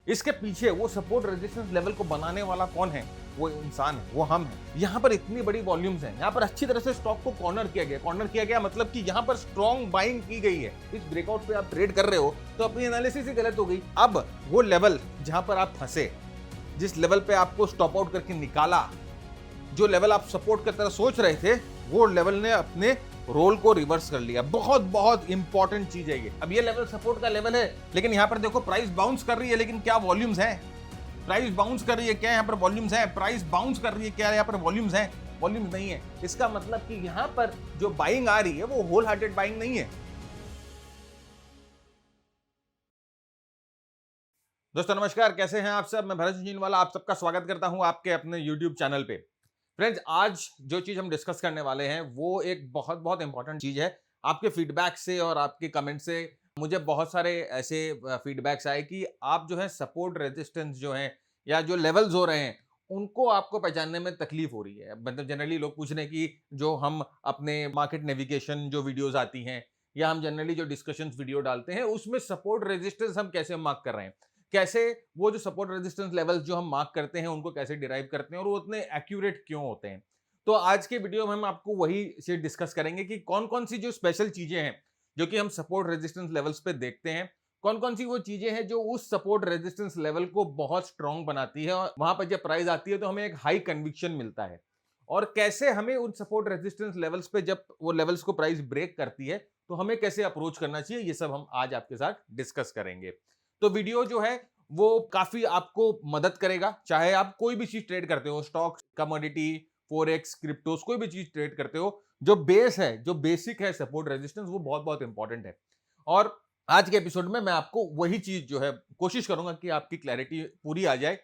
इसके पीछे वो सपोर्ट रेजिस्टेंस लेवल को बनाने वाला कौन है? वो इंसान है, वो हम है। यहाँ पर इतनी बड़ी वॉल्यूम्स हैं, यहाँ पर अच्छी तरह से स्टॉक को कॉर्नर किया गया। कॉर्नर किया गया मतलब कि यहाँ पर स्ट्रॉन्ग बाइंग की गई है। इस ब्रेकआउट पे आप ट्रेड कर रहे हो तो अपनी एनालिसिस ही गलत हो गई। अब वो लेवल जहां पर आप फंसे, जिस लेवल पे आपको स्टॉप आउट करके निकाला, जो लेवल आप सपोर्ट की तरह सोच रहे थे, वो लेवल ने अपने रोल को रिवर्स कर लिया। बहुत बहुत इंपॉर्टेंट चीज है ये। अब ये लेवल सपोर्ट का लेवल है, लेकिन यहाँ पर देखो प्राइस बाउंस कर रही है, लेकिन क्या वॉल्यूम्स हैं? प्राइस बाउंस कर रही है क्या? यहाँ पर वॉल्यूम्स हैं? प्राइस बाउंस कर रही है क्या? यहाँ पर वॉल्यूम्स हैं? वॉल्यूम्स नहीं है। इसका मतलब कि यहाँ पर जो बाइंग आ रही है वो होल हार्टेड बाइंग नहीं है। दोस्तों नमस्कार, कैसे हैं आप सब? मैं भरत झीनवाला आप सबका स्वागत करता हूं आपके अपने YouTube चैनल पे। फ्रेंड्स, आज जो चीज हम डिस्कस करने वाले हैं वो एक बहुत बहुत इंपॉर्टेंट चीज है। आपके फीडबैक से और आपके कमेंट से मुझे बहुत सारे ऐसे फीडबैक्स आए कि आप जो है सपोर्ट रेजिस्टेंस जो है या जो लेवल्स हो रहे हैं उनको आपको पहचानने में तकलीफ हो रही है। मतलब जनरली लोग पूछ रहे हैं कि जो हम अपने मार्केट नेविगेशन जो वीडियोस आती हैं या हम जनरली जो डिस्कशंस वीडियो डालते हैं उसमें सपोर्ट रेजिस्टेंस हम कैसे मार्क कर रहे हैं, कैसे वो जो सपोर्ट रेजिस्टेंस लेवल्स जो हम मार्क करते हैं उनको कैसे डिराइव करते हैं और वो उतने एक्यूरेट क्यों होते हैं। तो आज के वीडियो में हम आपको वही से डिस्कस करेंगे कि कौन कौन सी जो स्पेशल चीजें हैं जो कि हम सपोर्ट रेजिस्टेंस लेवल्स पे देखते हैं, कौन कौन सी वो चीजें हैं जो उस सपोर्ट रेजिस्टेंस लेवल को बहुत स्ट्रांग बनाती है और वहां पर जब प्राइस आती है तो हमें एक हाई कन्विक्शन मिलता है, और कैसे हमें उन सपोर्ट रेजिस्टेंस लेवल्स पे जब वो लेवल्स को प्राइस ब्रेक करती है तो हमें कैसे अप्रोच करना चाहिए, ये सब हम आज आपके साथ डिस्कस करेंगे। तो वीडियो जो है वो काफी आपको मदद करेगा, चाहे आप कोई भी चीज ट्रेड करते हो, स्टॉक्स, कमोडिटी, फॉरेक्स, क्रिप्टोस, कोई भी चीज ट्रेड करते हो। जो बेस है, जो बेसिक है सपोर्ट रेजिस्टेंस, वो बहुत बहुत इंपॉर्टेंट है। और आज के एपिसोड में मैं आपको वही चीज जो है कोशिश करूंगा कि आपकी क्लैरिटी पूरी आ जाए।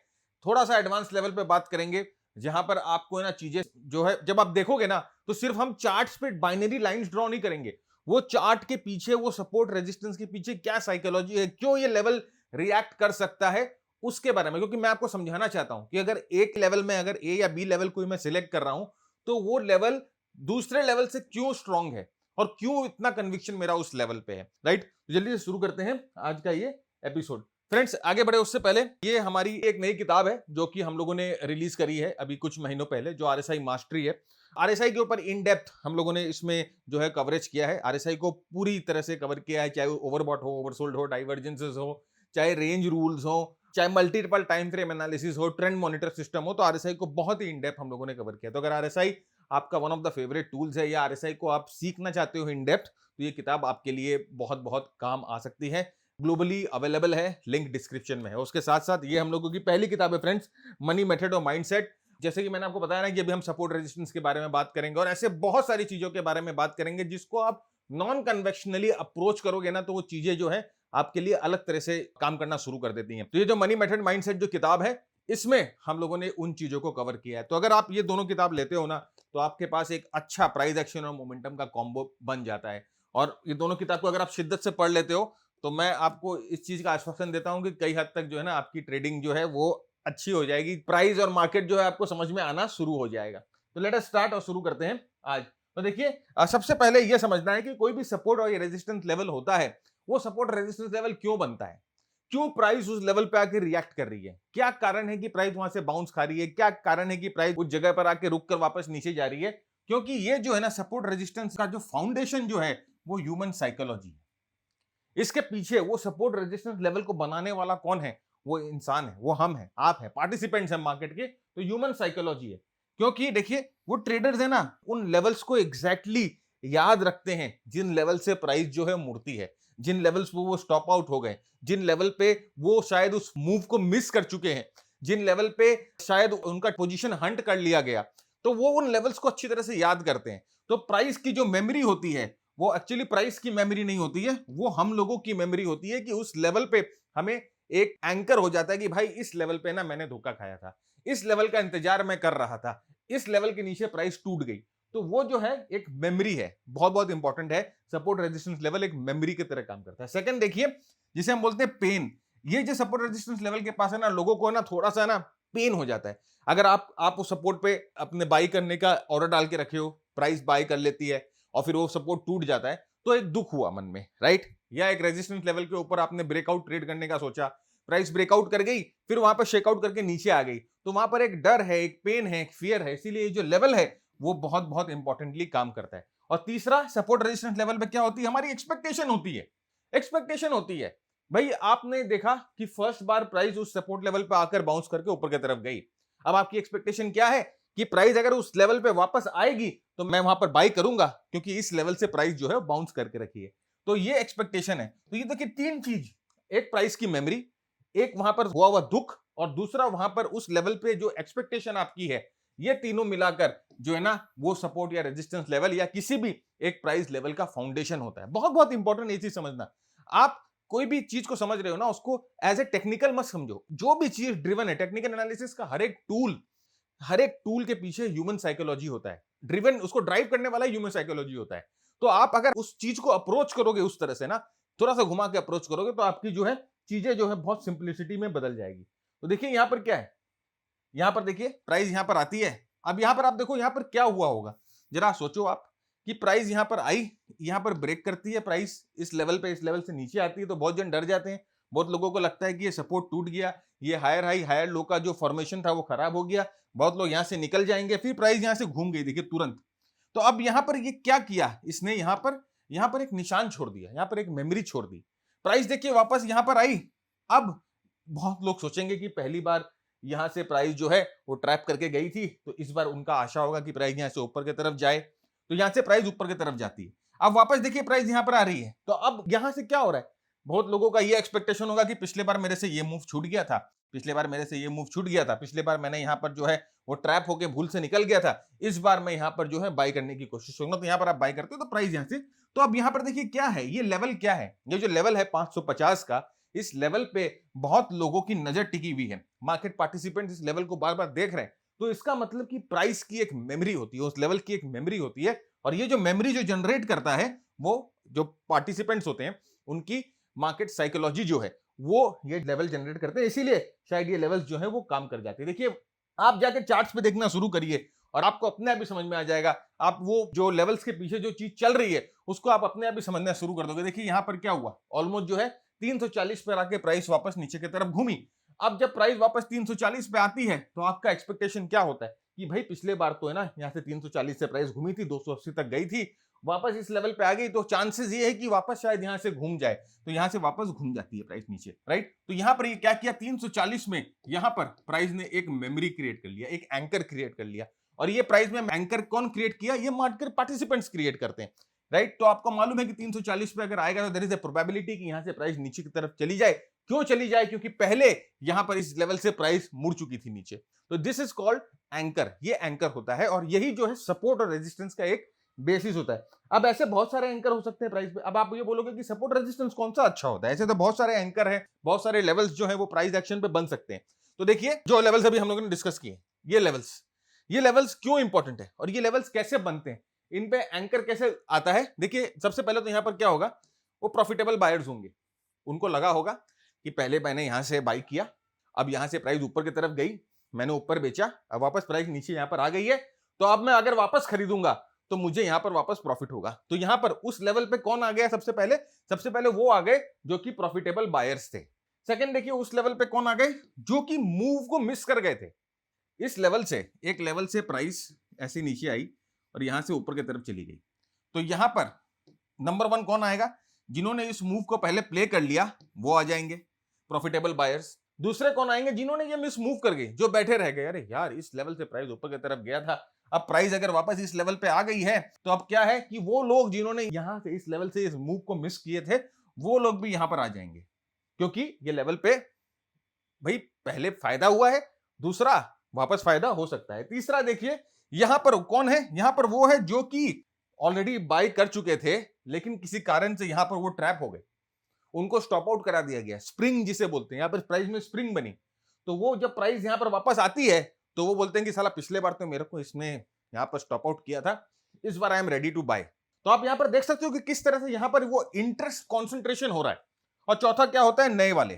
थोड़ा सा एडवांस लेवल पे बात करेंगे जहां पर आपको ना चीजें जो है जब आप देखोगे ना तो सिर्फ हम चार्ट्स पे बाइनरी लाइंस ड्रॉ नहीं करेंगे। वो चार्ट के पीछे, वो सपोर्ट रेजिस्टेंस के पीछे क्या साइकोलॉजी है, क्यों ये लेवल रिएक्ट कर सकता है, उसके बारे में। क्योंकि मैं आपको समझाना चाहता हूं कि अगर एक लेवल में, अगर ए या बी लेवल कोई मैं सिलेक्ट कर रहा हूं तो वो लेवल दूसरे लेवल से क्यों स्ट्रांग है और क्यों इतना कन्विक्शन मेरा उस लेवल पे है। राइट, तो जल्दी से शुरू करते हैं आज का ये एपिसोड। फ्रेंड्स, आगे बढ़े उससे पहले ये हमारी एक नई किताब है जो कि हम लोगों ने रिलीज करी है अभी कुछ महीनों पहले, जो आरएसआई मास्टरी है। आरएसआई के ऊपर इन डेप्थ हम लोगों ने इसमें जो है कवरेज किया है। आरएसआई को पूरी तरह से कवर किया है, चाहे ओवरबॉट हो, ओवरसोल्ड हो, डाइवर्जेंसेस हो, चाहे रेंज रूल्स हो, चाहे मल्टीपल टाइम फ्रेम एनालिसिस हो, ट्रेंड मॉनिटर सिस्टम हो। तो आरएसआई को बहुत ही इन डेप्थ हम लोगों ने कवर किया। तो अगर आरएसआई आपका one of the favourite tools है या आरएसआई को आप सीखना चाहते हो इन डेप्थ, तो ये किताब आपके लिए बहुत बहुत काम आ सकती है। ग्लोबली अवेलेबल है, लिंक डिस्क्रिप्शन में है। उसके साथ साथ ये हम लोगों की पहली किताब है फ्रेंड्स, मनी मेथड और माइंडसेट। जैसे कि मैंने आपको बताया ना कि अभी हम सपोर्ट रेजिस्टेंस के बारे में बात करेंगे और ऐसे बहुत सारी चीजों के बारे में बात करेंगे जिसको आप नॉन कन्वेंशनली अप्रोच करोगे ना तो वो चीजें जो है आपके लिए अलग तरह से काम करना शुरू कर देती हैं। तो ये जो मनी मेथड माइंडसेट जो किताब है, इसमें हम लोगों ने उन चीजों को कवर किया है। तो अगर आप ये दोनों किताब लेते हो ना तो आपके पास एक अच्छा प्राइस एक्शन और मोमेंटम का कॉम्बो बन जाता है। और ये दोनों किताब को अगर आप शिद्दत से पढ़ लेते हो तो मैं आपको इस चीज का आश्वासन देता हूं कि कई हद तक जो है ना आपकी ट्रेडिंग जो है वो अच्छी हो जाएगी। प्राइस और मार्केट जो है आपको समझ में आना शुरू हो जाएगा। तो लेट अस स्टार्ट और शुरू करते हैं आज। तो देखिए, सबसे पहले यह समझना है कि कोई भी सपोर्ट और रेजिस्टेंस लेवल होता है, वो सपोर्ट रेजिस्टेंस लेवल क्यों बनता है, क्यों प्राइस उस लेवल पे आके रिएक्ट कर रही है, क्या कारण है कि प्राइस वहां से बाउंस खा रही है, क्या कारण है कि प्राइस उस जगह पर आके रुक कर वापस नीचे जा रही है। क्योंकि ये जो है ना सपोर्ट रेजिस्टेंस का जो फाउंडेशन जो है वो ह्यूमन साइकोलॉजी है। इसके पीछे वो सपोर्ट रेजिस्टेंस लेवल को बनाने वाला कौन है? वो इंसान है, वो हम है, आप है, पार्टिसिपेंट्स हैं मार्केट के। तो ह्यूमन साइकोलॉजी है। क्योंकि देखिए, वो ट्रेडर्स है ना, उन लेवल्स को एग्जैक्टली याद रखते हैं जिन लेवल से प्राइस जो है मुड़ती है, जिन लेवल्स पे वो स्टॉप आउट हो गए, जिन लेवल पे वो शायद उस मूव को मिस कर चुके हैं, जिन लेवल पे शायद उनका पोजीशन हंट कर लिया गया, तो वो उन लेवल्स को अच्छी तरह से याद करते हैं। तो प्राइस की जो मेमोरी होती है वो एक्चुअली प्राइस की मेमोरी नहीं होती है, वो हम लोगों की मेमोरी होती है कि उस लेवल पे हमें एक एंकर हो जाता है कि भाई इस लेवल पे ना मैंने धोखा खाया था, इस लेवल का इंतजार मैं कर रहा था, इस लेवल के नीचे प्राइस टूट गई। तो वो जो है एक मेमोरी है, बहुत बहुत इंपॉर्टेंट है। सपोर्ट रेजिस्टेंस लेवल एक मेमोरी की तरह काम करता है। सेकंड देखिए, जिसे हम बोलते हैं पेन। ये जो सपोर्ट रेजिस्टेंस लेवल के पास है ना, लोगों को ना थोड़ा सा ना पेन हो जाता है। अगर आप उस सपोर्ट पे अपने बाई करने का ऑर्डर डाल के रखे हो, प्राइस बाई कर लेती है और फिर वो सपोर्ट टूट जाता है, तो एक दुख हुआ मन में, राइट। या एक रेजिस्टेंस लेवल के ऊपर आपने ब्रेकआउट ट्रेड करने का सोचा, प्राइस ब्रेकआउट कर गई, फिर वहां पर शेकआउट करके नीचे आ गई, तो वहां पर एक डर है, एक पेन है, एक फियर है, इसीलिए जो लेवल है वो बहुत बहुत इंपॉर्टेंटली काम करता है। और तीसरा, सपोर्ट रेजिस्टेंस लेवल पे क्या होती है, हमारी एक्सपेक्टेशन होती है। एक्सपेक्टेशन होती है भाई, आपने देखा कि फर्स्ट बार प्राइस उस सपोर्ट लेवल पे आकर बाउंस करके ऊपर की तरफ गई, अब आपकी एक्सपेक्टेशन क्या है कि प्राइस अगर उस लेवल पे वापस आएगी तो मैं वहां पर बाई करूंगा, क्योंकि इस लेवल से प्राइस जो है बाउंस करके रखी है। तो ये एक्सपेक्टेशन है। तो ये देखिए तीन चीज, एक प्राइस की मेमोरी, एक वहां पर हुआ हुआ दुख, और दूसरा वहां पर उस लेवल पे जो एक्सपेक्टेशन आपकी है, ये तीनों मिलाकर जो है ना वो सपोर्ट या रेजिस्टेंस लेवल या किसी भी एक प्राइस लेवल का फाउंडेशन होता है। बहुत बहुत इंपॉर्टेंट ये चीज समझना। आप कोई भी चीज को समझ रहे हो ना, उसको एज ए टेक्निकल मत समझो। जो भी चीज ड्रिवन है, टेक्निकल एनालिसिस का हर एक टूल के पीछे ह्यूमन साइकोलॉजी होता है। ड्रिवन, उसको ड्राइव करने वाला ह्यूमन साइकोलॉजी होता है। तो आप अगर उस चीज को अप्रोच करोगे उस तरह से ना, थोड़ा सा घुमा के अप्रोच करोगे, तो आपकी जो है चीजें जो है बहुत सिंप्लिसिटी में बदल जाएगी। तो देखिए यहां पर क्या है, यहां पर देखिए प्राइस यहां पर आती है। अब यहां पर आप देखो यहां पर क्या हुआ होगा, जरा सोचो आप कि प्राइस यहां पर आई, यहां पर ब्रेक करती है, प्राइस इस लेवल पे, इस लेवल से नीचे आती है, तो बहुत जन डर जाते हैं। बहुत लोगों को लगता है कि ये सपोर्ट टूट गया, ये हायर हाई हायर लो का जो फॉर्मेशन था वो खराब हो गया, बहुत लोग यहां से निकल जाएंगे, फिर प्राइस यहां से घूम गई देखिए तुरंत। तो अब यहां पर ये क्या किया इसने, यहां पर एक निशान छोड़ दिया, यहां पर एक मेमोरी छोड़ दी। प्राइस देखिए वापस यहां पर आई। अब बहुत लोग सोचेंगे कि पहली बार यहां से प्राइस जो है वो ट्रैप करके गई थी, तो इस बार उनका आशा होगा कि प्राइस यहां से ऊपर की तरफ जाए, तो यहां से प्राइस ऊपर की तरफ जाती है। अब वापस देखिए प्राइस यहां पर आ रही है, तो अब यहां से क्या हो रहा है, बहुत लोगों का ये एक्सपेक्टेशन होगा कि पिछले बार मेरे से ये मूव छूट गया था, पिछले बार मेरे से ये मूव छूट गया था, पिछले बार मैंने यहां पर जो है वो ट्रैप होकर भूल से निकल गया था, इस बार मैं यहां पर जो है बाई करने की कोशिश करूंगा। तो यहां पर आप बाई करते हो तो प्राइस यहां से, तो अब यहां पर देखिए क्या है, ये लेवल क्या है, ये जो लेवल है 550 का, इस लेवल पे बहुत लोगों की नजर टिकी हुई है, मार्केट पार्टिसिपेंट इस लेवल को बार बार देख रहे हैं। तो इसका मतलब कि प्राइस की एक मेमोरी होती है, उस लेवल की एक मेमोरी होती है, और ये जो मेमोरी जो जनरेट करता है वो जो पार्टिसिपेंट्स होते हैं उनकी मार्केट साइकोलॉजी जो है वो ये लेवल जनरेट करते हैं, इसीलिए शायद ये लेवल्स जो है वो काम कर जाते हैं। देखिए आप जाके चार्ट्स पे देखना शुरू करिए और आपको अपने आप ही समझ में आ जाएगा। आप वो जो लेवल्स के पीछे जो चीज चल रही है उसको आप अपने आप ही समझना शुरू कर दोगे। देखिए यहां पर क्या हुआ, ऑलमोस्ट जो है 340 पर आके प्राइस वापस नीचे की तरफ घूमी। अब जब प्राइस वापस 340 पे आती है तो आपका एक्सपेक्टेशन क्या होता है कि भाई पिछले बार तो है ना यहाँ से 340 से प्राइस घूमी थी, 280 तक गई थी, वापस इस लेवल पे आ गई, तो चांसेस ये है कि वापस शायद यहां से घूम जाए, तो यहां से वापस घूम जाती है प्राइस नीचे, राइट। तो यहां पर ये क्या किया, 340 में यहां पर प्राइस ने एक मेमोरी क्रिएट कर लिया, एक एंकर क्रिएट कर लिया। और ये प्राइस में एंकर कौन क्रिएट किया, ये मार्केट पार्टिसिपेंट्स क्रिएट करते हैं, राइट। तो आपको मालूम है कि 340 पे अगर आएगा तो देयर इज अ प्रोबेबिलिटी कि यहां से प्राइस नीचे की तरफ चली जाए। क्यों चली जाए, क्योंकि पहले यहां पर इस लेवल से प्राइस मुड़ चुकी थी नीचे। तो दिस इज कॉल्ड एंकर, ये एंकर होता है, और यही जो है सपोर्ट और रेजिस्टेंस का एक बेसिस होता है। अब ऐसे बहुत सारे एंकर हो सकते हैं प्राइस पे। अब आप ये बोलोगे कि सपोर्ट रेजिस्टेंस कौन सा अच्छा होता है, ऐसे तो बहुत सारे एंकर है, बहुत सारे लेवल्स जो है वो प्राइस एक्शन पे बन सकते हैं। तो देखिए जो लेवल्स अभी हम लोगों ने डिस्कस किए, ये लेवल्स क्यों इंपॉर्टेंट है और ये लेवल्स कैसे बनते हैं, इन पे एंकर कैसे आता है। देखिए सबसे पहले तो यहां पर क्या होगा, वो प्रॉफिटेबल बायर्स होंगे, उनको लगा होगा कि पहले मैंने यहां से बाई किया, अब यहां से प्राइस ऊपर की तरफ गई, मैंने ऊपर बेचा, अब वापस प्राइस नीचे यहां पर आ गई है, तो अब मैं अगर वापस खरीदूंगा तो मुझे यहां पर वापस प्रॉफिट होगा। तो यहां पर उस लेवल पे कौन आ गया, सबसे पहले वो आ गए जो कि प्रॉफिटेबल बायर्स थे। सेकंड देखिए उस लेवल पे कौन आ गए, जो कि मूव को मिस कर गए थे। इस लेवल से, एक लेवल से प्राइस ऐसे नीचे आई और यहां से ऊपर की तरफ चली गई, तो यहां पर नंबर 1 कौन आएगा, जिन्होंने इस मूव को पहले प्ले कर लिया वो आ जाएंगे, प्रॉफिटेबल बायर्स। दूसरे कौन आएंगे, जिन्होंने ये मिस मूव कर गए, जो बैठे रह गए, अरे यार इस लेवल से प्राइस ऊपर की तरफ गया था, अब प्राइस अगर वापस इस लेवल पे आ गई है, तो अब क्या है कि वो लोग जिन्होंने यहां से इस लेवल से इस मूव को मिस किए थे, वो लोग भी यहां पर आ जाएंगे, क्योंकि ये लेवल पे भाई पहले फायदा हुआ है, दूसरा वापस फायदा हो सकता है। तीसरा देखिए यहां पर कौन है, यहां पर वो है जो कि ऑलरेडी बाई कर चुके थे, लेकिन किसी कारण से यहां पर वो ट्रैप हो गए, उनको स्टॉप आउट करा दिया गया, स्प्रिंग जिसे बोलते हैं, यहां पर प्राइस में स्प्रिंग बनी। तो वो जब प्राइस यहां पर वापस आती है तो वो बोलते हैं कि साला पिछले बार तो मेरे को इसने यहां पर स्टॉप आउट किया था, इस बार I am ready to buy. तो आप यहां पर देख सकते हो कि किस तरह से यहां पर वो इंटरेस्ट कॉन्सेंट्रेशन हो रहा है। और चौथा क्या होता है, नए वाले।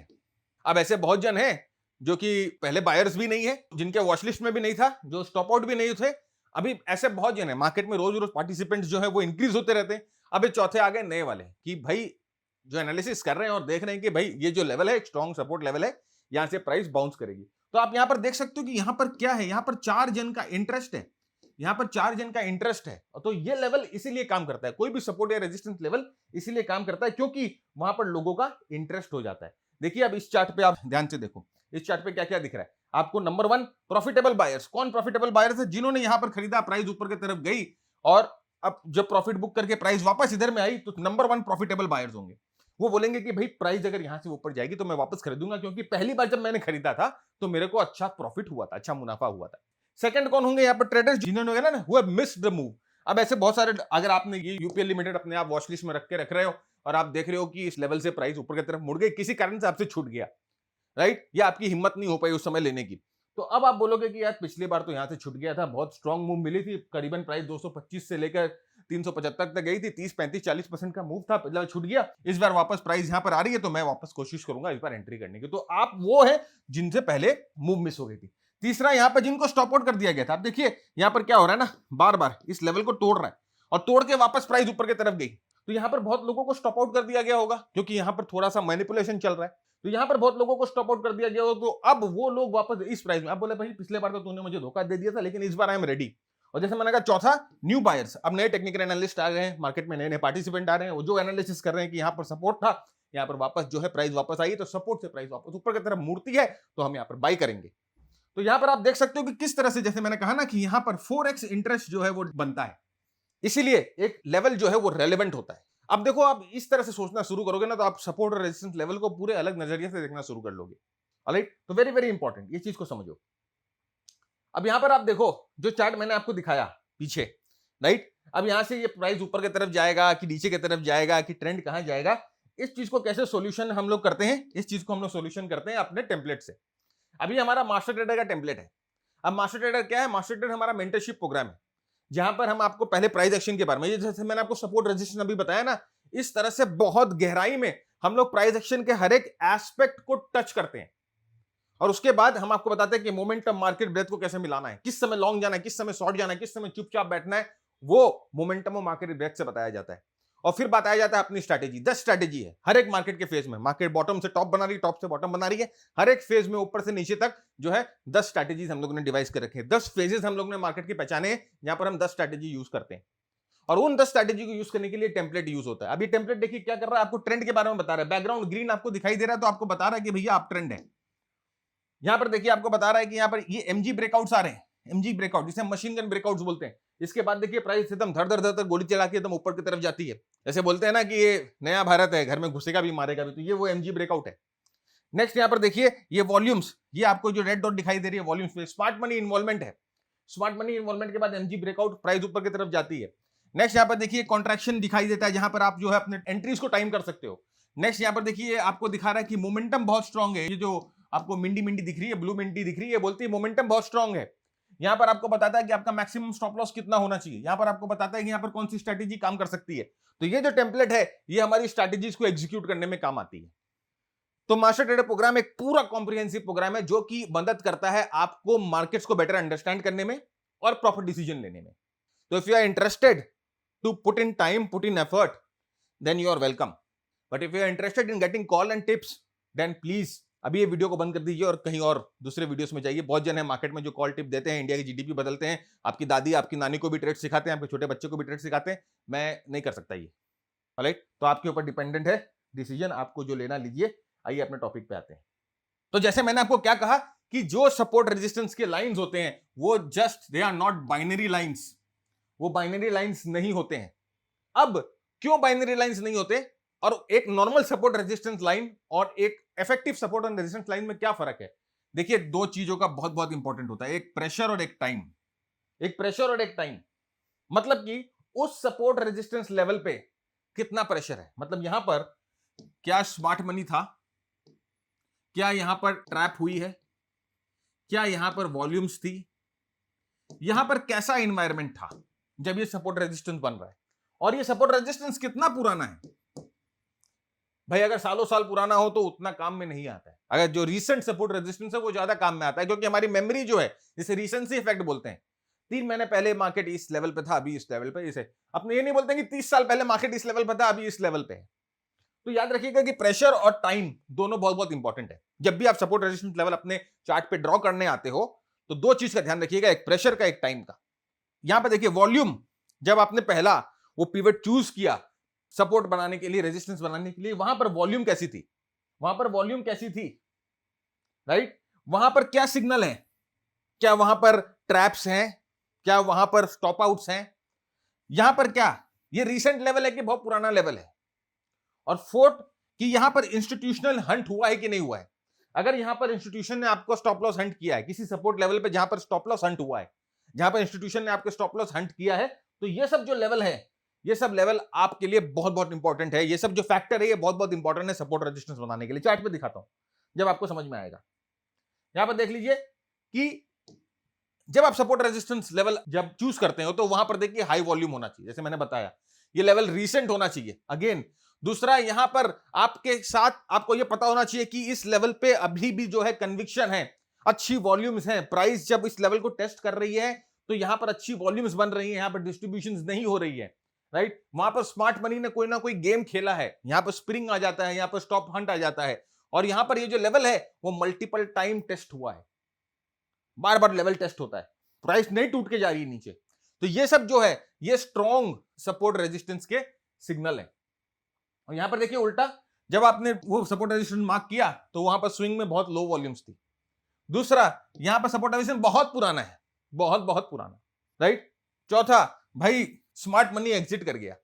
अब ऐसे बहुत जन हैं जो कि पहले बायर्स भी नहीं है, जिनके वॉच लिस्ट में भी नहीं था, जो स्टॉप आउट भी नहीं थे, अभी ऐसे बहुत जन है मार्केट में, रोज रोज पार्टिसिपेंट्स जो है वो इंक्रीज होते रहते हैं। अभी चौथे आ गए नए वाले कि भाई जो एनालिसिस कर रहे हैं और देख रहे हैं कि भाई ये जो लेवल है एक स्ट्रॉन्ग सपोर्ट लेवल है, यहां से प्राइस बाउंस करेगी। तो आप यहां पर देख सकते हो कि यहां पर क्या है, यहां पर 4 जन का इंटरेस्ट है, यहां पर 4 जन का इंटरेस्ट है। तो ये लेवल इसीलिए काम करता है, कोई भी सपोर्ट या रेजिस्टेंस लेवल इसीलिए काम करता है क्योंकि वहां पर लोगों का इंटरेस्ट हो जाता है। देखिए अब इस चार्ट पे आप ध्यान से देखो, इस चार्ट पे क्या क्या दिख रहा है आपको। Number 1 profitable buyers. कौन प्रॉफिटेबल बायर्स है? जिन्होंने यहां पर खरीदा, प्राइस ऊपर की तरफ गई और अब जब प्रॉफिट बुक करके प्राइस वापस इधर में आई, तो नंबर 1 प्रॉफिटेबल बायर्स होंगे। वो बोलेंगे कि भाई प्राइस अगर यहां से ऊपर जाएगी तो मैं वापस खरीदूंगा, क्योंकि पहली बार जब मैंने खरीदा था तो मेरे को अच्छा प्रॉफिट हुआ था, अच्छा मुनाफा हुआ था। सेकंड कौन होंगे यहाँ पर? ट्रेडर्स, जिन्होंने ना who have missed the move. अब ऐसे बहुत सारे, अगर आपने ये यूपीएल लिमिटेड अपने आप वॉच लिस्ट में रख रहे हो और आप देख रहे हो कि इस लेवल से प्राइस ऊपर की तरफ मुड़ गई, किसी कारण से आपसे छूट गया, राइट, या आपकी हिम्मत नहीं हो पाई उस समय लेने की, तो अब आप बोलोगे कि यार पिछली बार तो यहां से छूट गया था, बहुत स्ट्रांग मूव मिली थी, करीबन प्राइस 225 से लेकर 375 तक गई थी, 30 35 40% का मूव था, पिछला छूट गया, इस बार वापस प्राइस यहां पर आ रही है तो मैं वापस कोशिश करूंगा इस बार एंट्री करने की। तो आप वो है जिनसे पहले मूव मिस हो गई थी। तीसरा, यहां पर जिनको स्टॉप आउट कर दिया गया था। आप देखिए यहां पर क्या हो रहा है ना, बार बार इस लेवल को तोड़ रहा है और तोड़ के वापस प्राइस ऊपर की तरफ गई, तो यहां पर बहुत लोगों को स्टॉप आउट कर दिया गया होगा, क्योंकि यहां पर थोड़ा सा मैनिपुलेशन चल रहा है, तो यहां पर बहुत लोगों को स्टॉप आउट कर दिया गया हो। तो अब वो लोग वापस इस प्राइस में, अब बोले भाई पिछले बार तो तूने मुझे धोखा दे दिया था, लेकिन इस बार आई एम रेडी। और जैसे मैंने कहा, चौथा न्यू बायर्स। अब नए टेक्निकल एनालिस्ट आ गए हैं मार्केट में, नए नए पार्टिसिपेंट आ रहे हैं, वो जो एनालिसिस कर रहे हैं कि यहाँ पर सपोर्ट था, यहाँ पर वापस जो है प्राइस वापस आई, तो सपोर्ट से प्राइस वापस ऊपर की तरफ मुड़ती है तो हम यहाँ पर बाई करेंगे। तो यहाँ पर आप देख सकते हो कि किस तरह से, जैसे मैंने कहा ना कि यहाँ पर 4x इंटरेस्ट जो है वो बनता है, इसीलिए एक लेवल जो है वो रेलेवेंट होता है। अब देखो, आप इस तरह से सोचना शुरू करोगे ना, तो आप सपोर्ट और रेजिस्टेंस लेवल को पूरे अलग नजरिए से देखना शुरू कर लोगे। ऑलराइट, तो वेरी वेरी इंपॉर्टेंट, ये चीज को समझो। अब यहां पर आप देखो, जो चार्ट मैंने आपको दिखाया पीछे, राइट, अब यहां से ये प्राइस ऊपर की तरफ जाएगा कि नीचे की तरफ जाएगा कि ट्रेंड कहां जाएगा, इस चीज को कैसे सॉल्यूशन हम लोग करते हैं? इस चीज को हम लोग सॉल्यूशन करते हैं अपने टेम्पलेट से। अभी हमारा मास्टर ट्रेडर का टेम्पलेट है। अब मास्टर ट्रेडर क्या है? मास्टर ट्रेडर हमारा मेंटरशिप प्रोग्राम है, जहां पर हम आपको पहले प्राइस एक्शन के बारे में, जैसे मैंने आपको सपोर्ट रेजिस्टेंस अभी बताया ना, इस तरह से बहुत गहराई में हम लोग प्राइस एक्शन के हर एक एस्पेक्ट को टच करते हैं, और उसके बाद हम आपको बताते हैं कि मोमेंटम मार्केट ब्रेथ को कैसे मिलाना है, किस समय लॉन्ग जाना है, किस समय शॉर्ट जाना है, किस समय चुपचाप बैठना है, वो मोमेंटम और मार्केट ब्रेथ से बताया जाता है। और फिर बताया जाता है अपनी स्ट्रैटेजी। 10 स्ट्रैटेजी है हर एक मार्केट के फेज में, मार्केट बॉटम से टॉप बना रही है, टॉप से बॉटम बना रही है, हर एक फेज में ऊपर से नीचे तक जो है 10 स्ट्रैटेजीज हम लोगों ने डिवाइस कर रखे हैं। 10 फेजेस हम लोग ने मार्केट के पहचाने हैं, जहां पर हम 10 स्ट्रैटेजी यूज करते हैं, और उन 10 स्ट्रैटेजी को यूज करने के लिए टेम्पलेट यूज होता है। अभी टेम्पलेट देखिए क्या कर रहा है, आपको ट्रेंड के बारे में बता रहा है, बैकग्राउंड ग्रीन आपको दिखाई दे रहा है, तो आपको बता रहा है कि भैया आप ट्रेंड है। यहां पर देखिए आपको बता रहा है कि यहां पर ये एमजी ब्रेकआउट्स आ रहे हैं, एमजी ब्रेकआउट जिसे मशीन गन ब्रेकआउट्स बोलते हैं। इसके बाद देखिए प्राइस एकदम धड़ धड़ धड़ गोली चला के एकदम ऊपर की तरफ जाती है, जैसे बोलते हैं ना कि ये नया भारत है, घर में घुसेगा भी मारेगा भी, तो ये वो एमजी ब्रेकआउट है। नेक्स्ट यहां पर देखिए ये वॉल्यूम्स, ये आपको जो रेड डॉट दिखाई दे रही है वॉल्यूम्स में स्मार्ट मनी इन्वॉल्वमेंट है। स्मार्ट मनी इन्वॉल्वमेंट के बाद एमजी ब्रेकआउट, प्राइस ऊपर की तरफ जाती है। नेक्स्ट यहां पर देखिए कॉन्ट्रैक्शन दिखाई देता है, जहां पर आप जो है अपने एंट्रीज को टाइम कर सकते हो। नेक्स्ट यहां पर देखिए आपको दिखा रहा है कि मोमेंटम बहुत स्ट्रांग है, ये जो आपको मिंडी मिंडी दिख रही है, ब्लू मिंडी दिख रही है, बोलती है मोमेंटम बहुत स्ट्रांग है। यहां पर आपको बताता है कि आपका मैक्सिमम स्टॉप लॉस कितना होना चाहिए, यहां पर आपको बताता है कि यहां पर कौन सी स्ट्रैटेजी काम कर सकती है। तो ये जो टेम्पलेट है ये हमारी स्ट्रैटेजीज को एग्जीक्यूट करने में काम आती है। तो मास्टर ट्रेडर प्रोग्राम एक पूरा कॉम्प्रिहेंसिव प्रोग्राम है जो कि मदद करता है आपको मार्केट्स को बेटर अंडरस्टैंड करने में और प्रॉपर डिसीजन लेने में। तो if you are interested to put in time, put in effort, then you are welcome. But if you are interested in getting call and tips, then please अभी ये video को बंद कर दीजिए और कहीं और दूसरे वीडियोस में जाइए। बहुत जन है मार्केट में जो कॉल टिप देते हैं, इंडिया की जीडीपी बदलते हैं, आपकी दादी आपकी नानी को भी ट्रेड सिखाते हैं, आपके छोटे बच्चे को भी ट्रेड सिखाते हैं। मैं नहीं कर सकता ये, राइट? तो आपके ऊपर डिपेंडेंट है, डिसीजन आपको जो लेना लीजिए। आइए अपने टॉपिक पे आते हैं। तो जैसे मैंने आपको क्या कहा कि जो सपोर्ट रेजिस्टेंस के लाइंस होते हैं वो just they are not binary lines, वो बाइनरी लाइंस नहीं होते हैं। अब क्यों बाइनरी लाइंस नहीं होते, और एक नॉर्मल सपोर्ट रेजिस्टेंस लाइन और एक effective support and resistance line में क्या फर्क है? देखिए दो चीजों का बहुत बहुत इंपॉर्टेंट होता है, एक प्रेशर और एक टाइम। एक प्रेशर और एक टाइम मतलब कि उस सपोर्ट रेजिस्टेंस लेवल पे कितना प्रेशर है, मतलब यहां पर क्या स्मार्ट मनी था, क्या यहां पर ट्रैप हुई है, क्या यहां पर वॉल्यूम्स थी, यहां पर कैसा एनवायरनमेंट था जब ये सपोर्ट रेजिस्टेंस बन रहा है, और ये सपोर्ट रेजिस्टेंस कितना पुराना है। भाई अगर सालों साल पुराना हो तो उतना काम में नहीं आता है, अगर जो रीसेंट सपोर्ट रेजिस्टेंस है वो ज्यादा काम में आता है, क्योंकि हमारी मेमोरी जो है, जिसे रीसेंसी इफेक्ट बोलते हैं, 3 महीने पहले मार्केट इस लेवल पे था, अभी इस लेवल पे, इसे अपने ये नहीं बोलते कि 30 साल पहले मार्केट इस लेवल पे था, अभी इस लेवल पे है। तो याद रखिएगा कि प्रेशर और टाइम दोनों बहुत बहुत इंपॉर्टेंट है। जब भी आप सपोर्ट रेजिस्टेंस लेवल अपने चार्ट पे ड्रॉ करने आते हो तो दो चीज का ध्यान रखिएगा, एक प्रेशर का, एक टाइम का। यहां पे देखिए वॉल्यूम, जब आपने पहला वो पिवट चूज किया सपोर्ट बनाने के लिए, रेजिस्टेंस बनाने के लिए, वहां पर वॉल्यूम कैसी थी, वहां पर वॉल्यूम कैसी थी, राइट? वहां पर क्या सिग्नल है, क्या वहां पर ट्रैप्स हैं, क्या वहां पर स्टॉप आउट्स हैं, यहां पर क्या ये रीसेंट लेवल है कि बहुत पुराना लेवल है, और फोर्थ कि यहां पर इंस्टीट्यूशनल हंट हुआ है कि नहीं हुआ है। अगर यहां पर इंस्टीट्यूशन ने आपको स्टॉप लॉस हंट किया है किसी सपोर्ट लेवल पे, जहां पर स्टॉप लॉस हंट हुआ है, जहां पर इंस्टीट्यूशन ने आपके स्टॉप लॉस हंट किया है, तो ये सब जो लेवल है, ये सब लेवल आपके लिए बहुत बहुत इंपॉर्टेंट है। ये सब जो फैक्टर है ये बहुत बहुत इंपॉर्टेंट है सपोर्ट रेजिस्टेंस बनाने के लिए। चार्ट पे दिखाता हूं जब आपको समझ में आएगा। यहां पर देख लीजिए कि जब आप सपोर्ट रेजिस्टेंस लेवल जब चूज करते हो तो वहां पर देखिए हाई वॉल्यूम होना चाहिए, जैसे मैंने बताया ये लेवल रीसेंट होना चाहिए। अगेन दूसरा, यहां पर आपके साथ आपको यह पता होना चाहिए कि इस लेवल पे अभी भी जो है कन्विक्शन है, अच्छी वॉल्यूम्स हैं। प्राइस जब इस लेवल को टेस्ट कर रही है तो यहां पर अच्छी वॉल्यूम्स बन रही है, यहां पर डिस्ट्रीब्यूशंस नहीं हो रही है, राइट? वहां पर स्मार्ट मनी ने कोई ना कोई गेम खेला है, यहां पर स्प्रिंग आ जाता है, यहां पर स्टॉप हंट आ जाता है, और यहां पर ये जो लेवल है वो मल्टीपल टाइम टेस्ट हुआ है, बार बार लेवल टेस्ट होता है, प्राइस नहीं टूट के जा रही है नीचे। तो ये सब जो है ये स्ट्रॉन्ग सपोर्ट रेजिस्टेंस के सिग्नल है। और यहां पर देखिए उल्टा, जब आपने वो सपोर्ट रेजिस्टेंस मार्क किया तो वहां पर स्विंग में बहुत लो वॉल्यूम्स थी। दूसरा, यहां पर सपोर्ट रेजिस्टेंस बहुत पुराना है, बहुत बहुत पुराना, राइट? चौथा, भाई स्मार्ट मनी एग्जिट कर गया।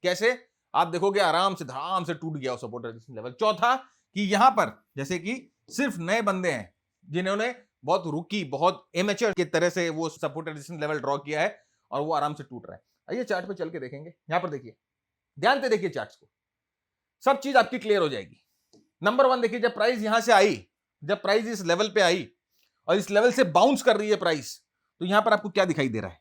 कैसे? आप देखोगे आराम से धड़ाम से टूट गया सपोर्ट रेजिस्टेंस लेवल। चौथा कि यहां पर जैसे कि सिर्फ नए बंदे हैं जिन्होंने बहुत रुकी, बहुत एमेच्योर की तरह से वो सपोर्ट रेजिस्टेंस लेवल ड्रॉ किया है और वो आराम से टूट रहा है। आइए चार्ट पे चल के देखेंगे। यहां पर देखिए, ध्यान से देखिए चार्ट्स को, सब चीज आपकी क्लियर हो जाएगी। नंबर वन देखिए, जब प्राइस यहां से आई, जब प्राइस इस लेवल पे आई और इस लेवल से बाउंस कर रही है प्राइस, तो यहां पर आपको क्या दिखाई दे रहा है?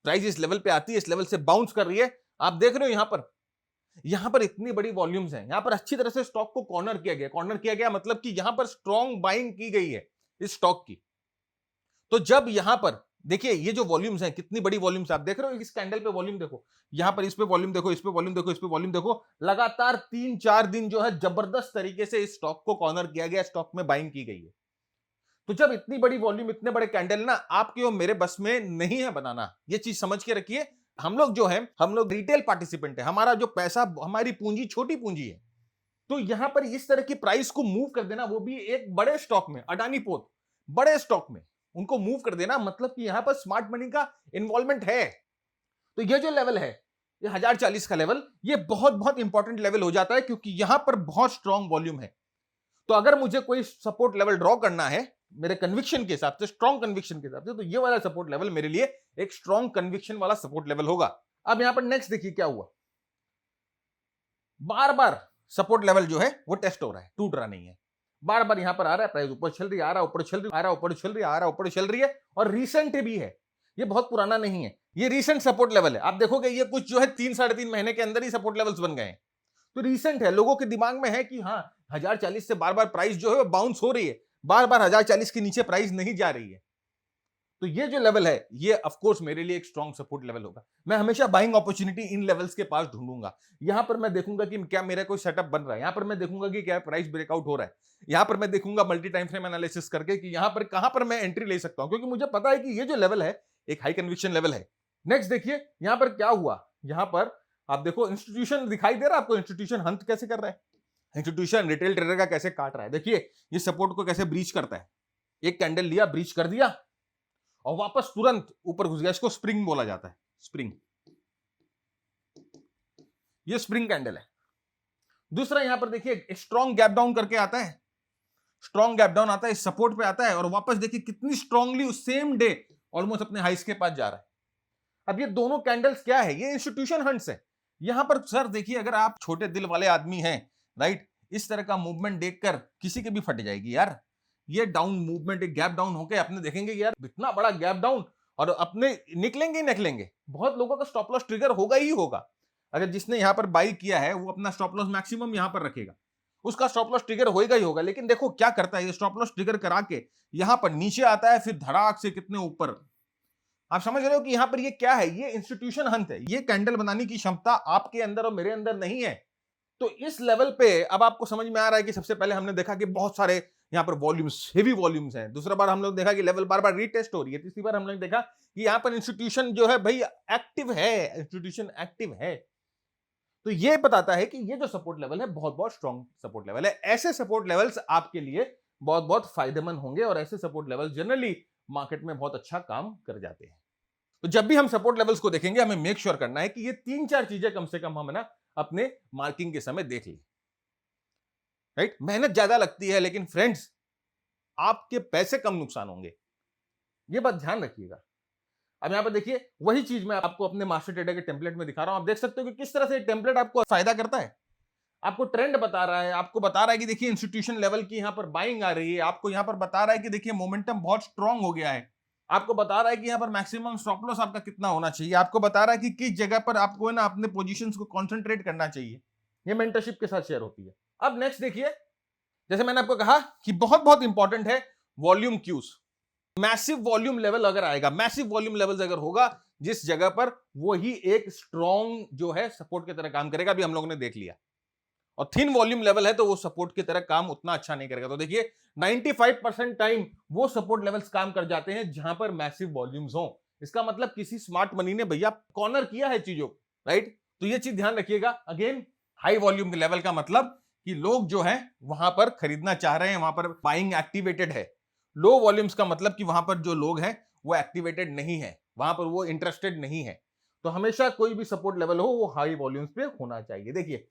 प्राइस इस लेवल पे आती है, इस लेवल से बाउंस कर रही है, आप देख रहे हो यहां पर इतनी बड़ी वॉल्यूम्स हैं, यहां पर अच्छी तरह से स्टॉक को कॉर्नर किया गया। कॉर्नर किया गया मतलब कि यहां पर स्ट्रॉन्ग बाइंग की गई है इस स्टॉक की। तो जब यहां पर देखिए ये जो वॉल्यूम्स हैं, कितनी बड़ी वॉल्यूम्स आप देख रहे हो, इस कैंडल पे वॉल्यूम देखो, यहां पर इस पे वॉल्यूम देखो, इस पे वॉल्यूम देखो, इस पे वॉल्यूम देखो, लगातार 3-4 दिन जो है जबरदस्त तरीके से इस स्टॉक को कॉर्नर किया गया, स्टॉक में बाइंग की गई है। तो जब इतनी बड़ी वॉल्यूम, इतने बड़े कैंडल ना आपके और मेरे बस में नहीं है बनाना, ये चीज समझ के रखिए। हम लोग जो है, हम लोग रिटेल पार्टिसिपेंट है, हमारा जो पैसा, हमारी पूंजी छोटी पूंजी है। तो यहां पर इस तरह की प्राइस को मूव कर देना, वो भी एक बड़े स्टॉक में, अडानी पोर्ट बड़े स्टॉक में उनको मूव कर देना, मतलब कि यहां पर स्मार्ट मनी का इन्वॉल्वमेंट है। तो ये जो लेवल है, ये 1040 का लेवल, ये बहुत बहुत इंपॉर्टेंट लेवल हो जाता है, क्योंकि यहां पर बहुत स्ट्रॉन्ग वॉल्यूम है। तो अगर मुझे कोई सपोर्ट लेवल ड्रॉ करना है मेरे कन्विक्शन के हिसाब से, स्ट्रॉन्ग कन्विक्शन के हिसाब से, तो ये वाला सपोर्ट लेवल मेरे लिए एक स्ट्रॉन्ग कन्विक्शन वाला सपोर्ट लेवल होगा। अब यहां पर नेक्स्ट देखिए क्या हुआ, बार बार सपोर्ट लेवल जो है वो टेस्ट हो रहा है, टूट रहा नहीं है। बार बार यहां पर आ रहा है, प्राइस ऊपर चल रही है, आ रहा ऊपर चल रही, आ रहा ऊपर चल रही, आ रहा ऊपर चल रही है, और रीसेंट भी है, ये बहुत पुराना नहीं है, ये रीसेंट सपोर्ट लेवल है। आप देखोगे ये कुछ जो है 3-3.5 महीने के अंदर ही सपोर्ट लेवल्स बन गए हैं। तो रीसेंट है, लोगों के दिमाग में है कि हाँ 1040 से बार बार प्राइस जो है वो बाउंस हो रही है, बार बार 1040 के नीचे प्राइस नहीं जा रही है। तो ये जो लेवल है ये ऑफ कोर्स मेरे लिए एक स्ट्रॉन्ग सपोर्ट लेवल होगा। मैं हमेशा बाइंग अपॉर्चुनिटी इन लेवल्स के पास ढूंढूंगा। यहां पर मैं देखूंगा कि क्या मेरा कोई सेटअप बन रहा है, यहां पर मैं देखूंगा कि क्या प्राइस ब्रेकआउट हो रहा है, यहां पर मैं देखूंगा मल्टी टाइम फ्रेम एनालिसिस करके कि यहां पर कहां पर मैं एंट्री ले सकता हूं, क्योंकि मुझे पता है कि ये जो लेवल है एक हाई कन्विक्शन लेवल है। नेक्स्ट देखिए यहां पर क्या हुआ, यहां पर आप देखो इंस्टीट्यूशन दिखाई दे रहा है आपको, इंस्टीट्यूशन हंट कैसे कर रहा है, इंस्टीट्यूशन रिटेल ट्रेडर का कैसे काट रहा है। देखिए ये सपोर्ट को कैसे ब्रीच करता है, एक कैंडल लिया, ब्रीच कर दिया और वापस तुरंत ऊपर घुस गया। इसको स्प्रिंग बोला जाता है, स्प्रिंग, ये स्प्रिंग कैंडल है। दूसरा यहां पर देखिए स्ट्रॉन्ग गैप डाउन करके आता है, स्ट्रॉन्ग गैप डाउन आता है, इस सपोर्ट पे आता है और वापस देखिए कितनी स्ट्रांगली उस सेम डे ऑलमोस्ट अपने हाइस के पास जा रहा है। अब ये दोनों कैंडल्स क्या है, ये इंस्टीट्यूशन हंट्स है। यहां पर सर देखिए अगर आप छोटे दिल वाले आदमी हैं, राइट, इस तरह का मूवमेंट देखकर किसी की भी फट जाएगी यार। ये डाउन मूवमेंट, एक गैप डाउन होके अपने देखेंगे यार इतना बड़ा गैप डाउन और अपने निकलेंगे ही निकलेंगे। बहुत लोगों का स्टॉप लॉस ट्रिगर होगा ही होगा। अगर जिसने यहां पर बाई किया है वो अपना स्टॉप लॉस मैक्सिमम यहां पर रखेगा, उसका स्टॉप लॉस ट्रिगर होगा ही होगा। लेकिन देखो क्या करता है, ये स्टॉप लॉस ट्रिगर करा के यहां पर नीचे आता है, फिर धड़ाक से कितने ऊपर आप समझ रहे हो कि यहां पर ये क्या है, ये इंस्टीट्यूशन हंट है, ये कैंडल बनाने की क्षमता आपके अंदर और मेरे अंदर नहीं है। तो इस लेवल पे अब आपको समझ में आ रहा है कि सबसे पहले हमने देखा कि बहुत सारे यहां पर वॉल्यूम्स, हेवी वॉल्यूम्स हैं। दूसरा बार हम लोग देखा कि लेवल बार बार रीटेस्ट हो रही है। तीसरी बार हम लोग देखा कि यहां पर इंस्टीट्यूशन जो है भाई एक्टिव है, इंस्टीट्यूशन एक्टिव है। तो ये बताता है कि ये जो सपोर्ट लेवल है बहुत बहुत स्ट्रॉन्ग सपोर्ट लेवल है। ऐसे सपोर्ट लेवल्स आपके लिए बहुत बहुत फायदेमंद होंगे और ऐसे सपोर्ट लेवल जनरली मार्केट में बहुत अच्छा काम कर जाते हैं। तो जब भी हम सपोर्ट लेवल्स को देखेंगे हमें मेक श्योर करना है कि ये 3-4 चीजें कम से कम हम ना अपने मार्किंग के समय देख लें। राइट, मेहनत ज्यादा लगती है लेकिन फ्रेंड्स आपके पैसे कम नुकसान होंगे, ये बात ध्यान रखिएगा। अब यहां पर देखिए वही चीज मैं आपको अपने मास्टर ट्रेडर के टेम्पलेट में दिखा रहा हूं। आप देख सकते हो कि किस तरह से टेम्पलेट आपको फायदा करता है। आपको ट्रेंड बता रहा है, आपको बता रहा है कि देखिए इंस्टीट्यूशन लेवल की यहां पर बाइंग आ रही है, आपको यहां पर बता रहा है कि देखिए मोमेंटम बहुत स्ट्रांग हो गया है, आपको बता रहा है कि यहां पर मैक्सिमम स्टॉप लॉस आपका कितना होना चाहिए, आपको बता रहा है कि किस जगह पर आपको ना अपने पोजीशंस को कंसंट्रेट करना चाहिए। ये मेंटरशिप के साथ शेयर होती है। अब नेक्स्ट देखिए, जैसे मैंने आपको कहा कि बहुत बहुत इंपॉर्टेंट है volume cues. Massive volume level अगर आएगा, मैसिव वॉल्यूम लेवल अगर होगा जिस जगह पर, वो ही एक स्ट्रॉन्ग जो है सपोर्ट की तरह काम करेगा। अभी हम लोगों ने देख लिया। और थिन वॉल्यूम लेवल है तो वो सपोर्ट की तरह काम उतना अच्छा नहीं करेगा। तो देखिए 95% टाइम वो सपोर्ट लेवल्स काम कर जाते हैं जहां पर मैसिव वॉल्यूम्स हो। इसका मतलब किसी स्मार्ट मनी ने भैया कॉर्नर किया है चीजों, राइट। तो ये चीज ध्यान रखिएगा। अगेन हाई वॉल्यूम लेवल का मतलब कि लोग जो है वहां पर खरीदना चाह रहे हैं, वहां पर बाइंग एक्टिवेटेड है। लो वॉल्यूम्स का मतलब कि वहां पर जो लोग हैं वो एक्टिवेटेड नहीं है, वहां पर वो इंटरेस्टेड नहीं है। तो हमेशा कोई भी सपोर्ट लेवल हो वो हाई वॉल्यूम्स पे होना चाहिए। देखिए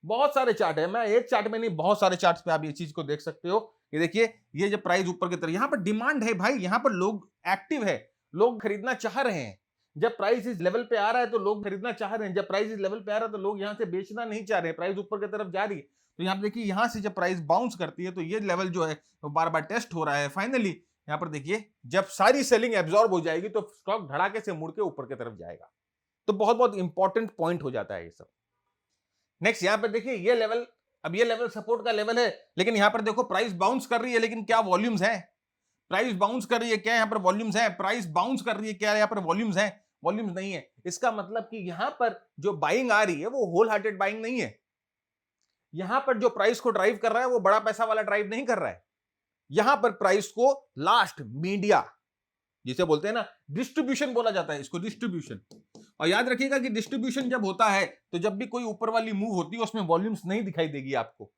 बहुत सारे चार्ट है, मैं एक चार्ट में नहीं बहुत सारे चार्ट्स पे आप ये चीज को देख सकते हो। ये देखिए ये जो प्राइस ऊपर की तरफ, यहां पर डिमांड है भाई, यहां पर लोग एक्टिव है, लोग खरीदना चाह रहे हैं। जब प्राइस इस लेवल पे आ रहा है तो लोग खरीदना चाह रहे हैं, जब प्राइस इस लेवल पे आ रहा है तो लोग यहां से बेचना नहीं चाह रहे हैं, प्राइस ऊपर की तरफ जा रही है। तो यहाँ पे देखिए यहां से जब प्राइस बाउंस करती है तो ये लेवल जो है वो बार बार टेस्ट हो रहा है। फाइनली यहाँ पर देखिए जब सारी सेलिंग एब्जॉर्ब हो जाएगी तो स्टॉक धड़ाके से मुड़ के ऊपर की तरफ जाएगा। तो बहुत बहुत इंपॉर्टेंट पॉइंट हो जाता है ये सब। नेक्स्ट यहां पर देखिए ये लेवल, अब ये लेवल सपोर्ट का लेवल है, लेकिन यहां पर देखो प्राइस बाउंस कर रही है, लेकिन क्या वॉल्यूम्स है? प्राइस बाउंस कर रही है क्या, यहां पर वॉल्यूम्स है? प्राइस बाउंस कर रही है क्या, यहां पर वॉल्यूम्स है? वॉल्यूम्स नहीं है। इसका मतलब कि यहां पर जो बाइंग आ रही है वो होल हार्टेड बाइंग नहीं है। यहां पर जो प्राइस को ड्राइव कर रहा है वो बड़ा पैसा वाला ड्राइव नहीं कर रहा है। यहां पर प्राइस को लास्ट मीडिया, जिसे बोलते हैं ना डिस्ट्रीब्यूशन बोला जाता है, इसको डिस्ट्रीब्यूशन। और याद रखिएगा कि डिस्ट्रीब्यूशन जब होता है तो जब भी कोई ऊपर वाली मूव होती है उसमें वॉल्यूम्स नहीं दिखाई देगी आपको।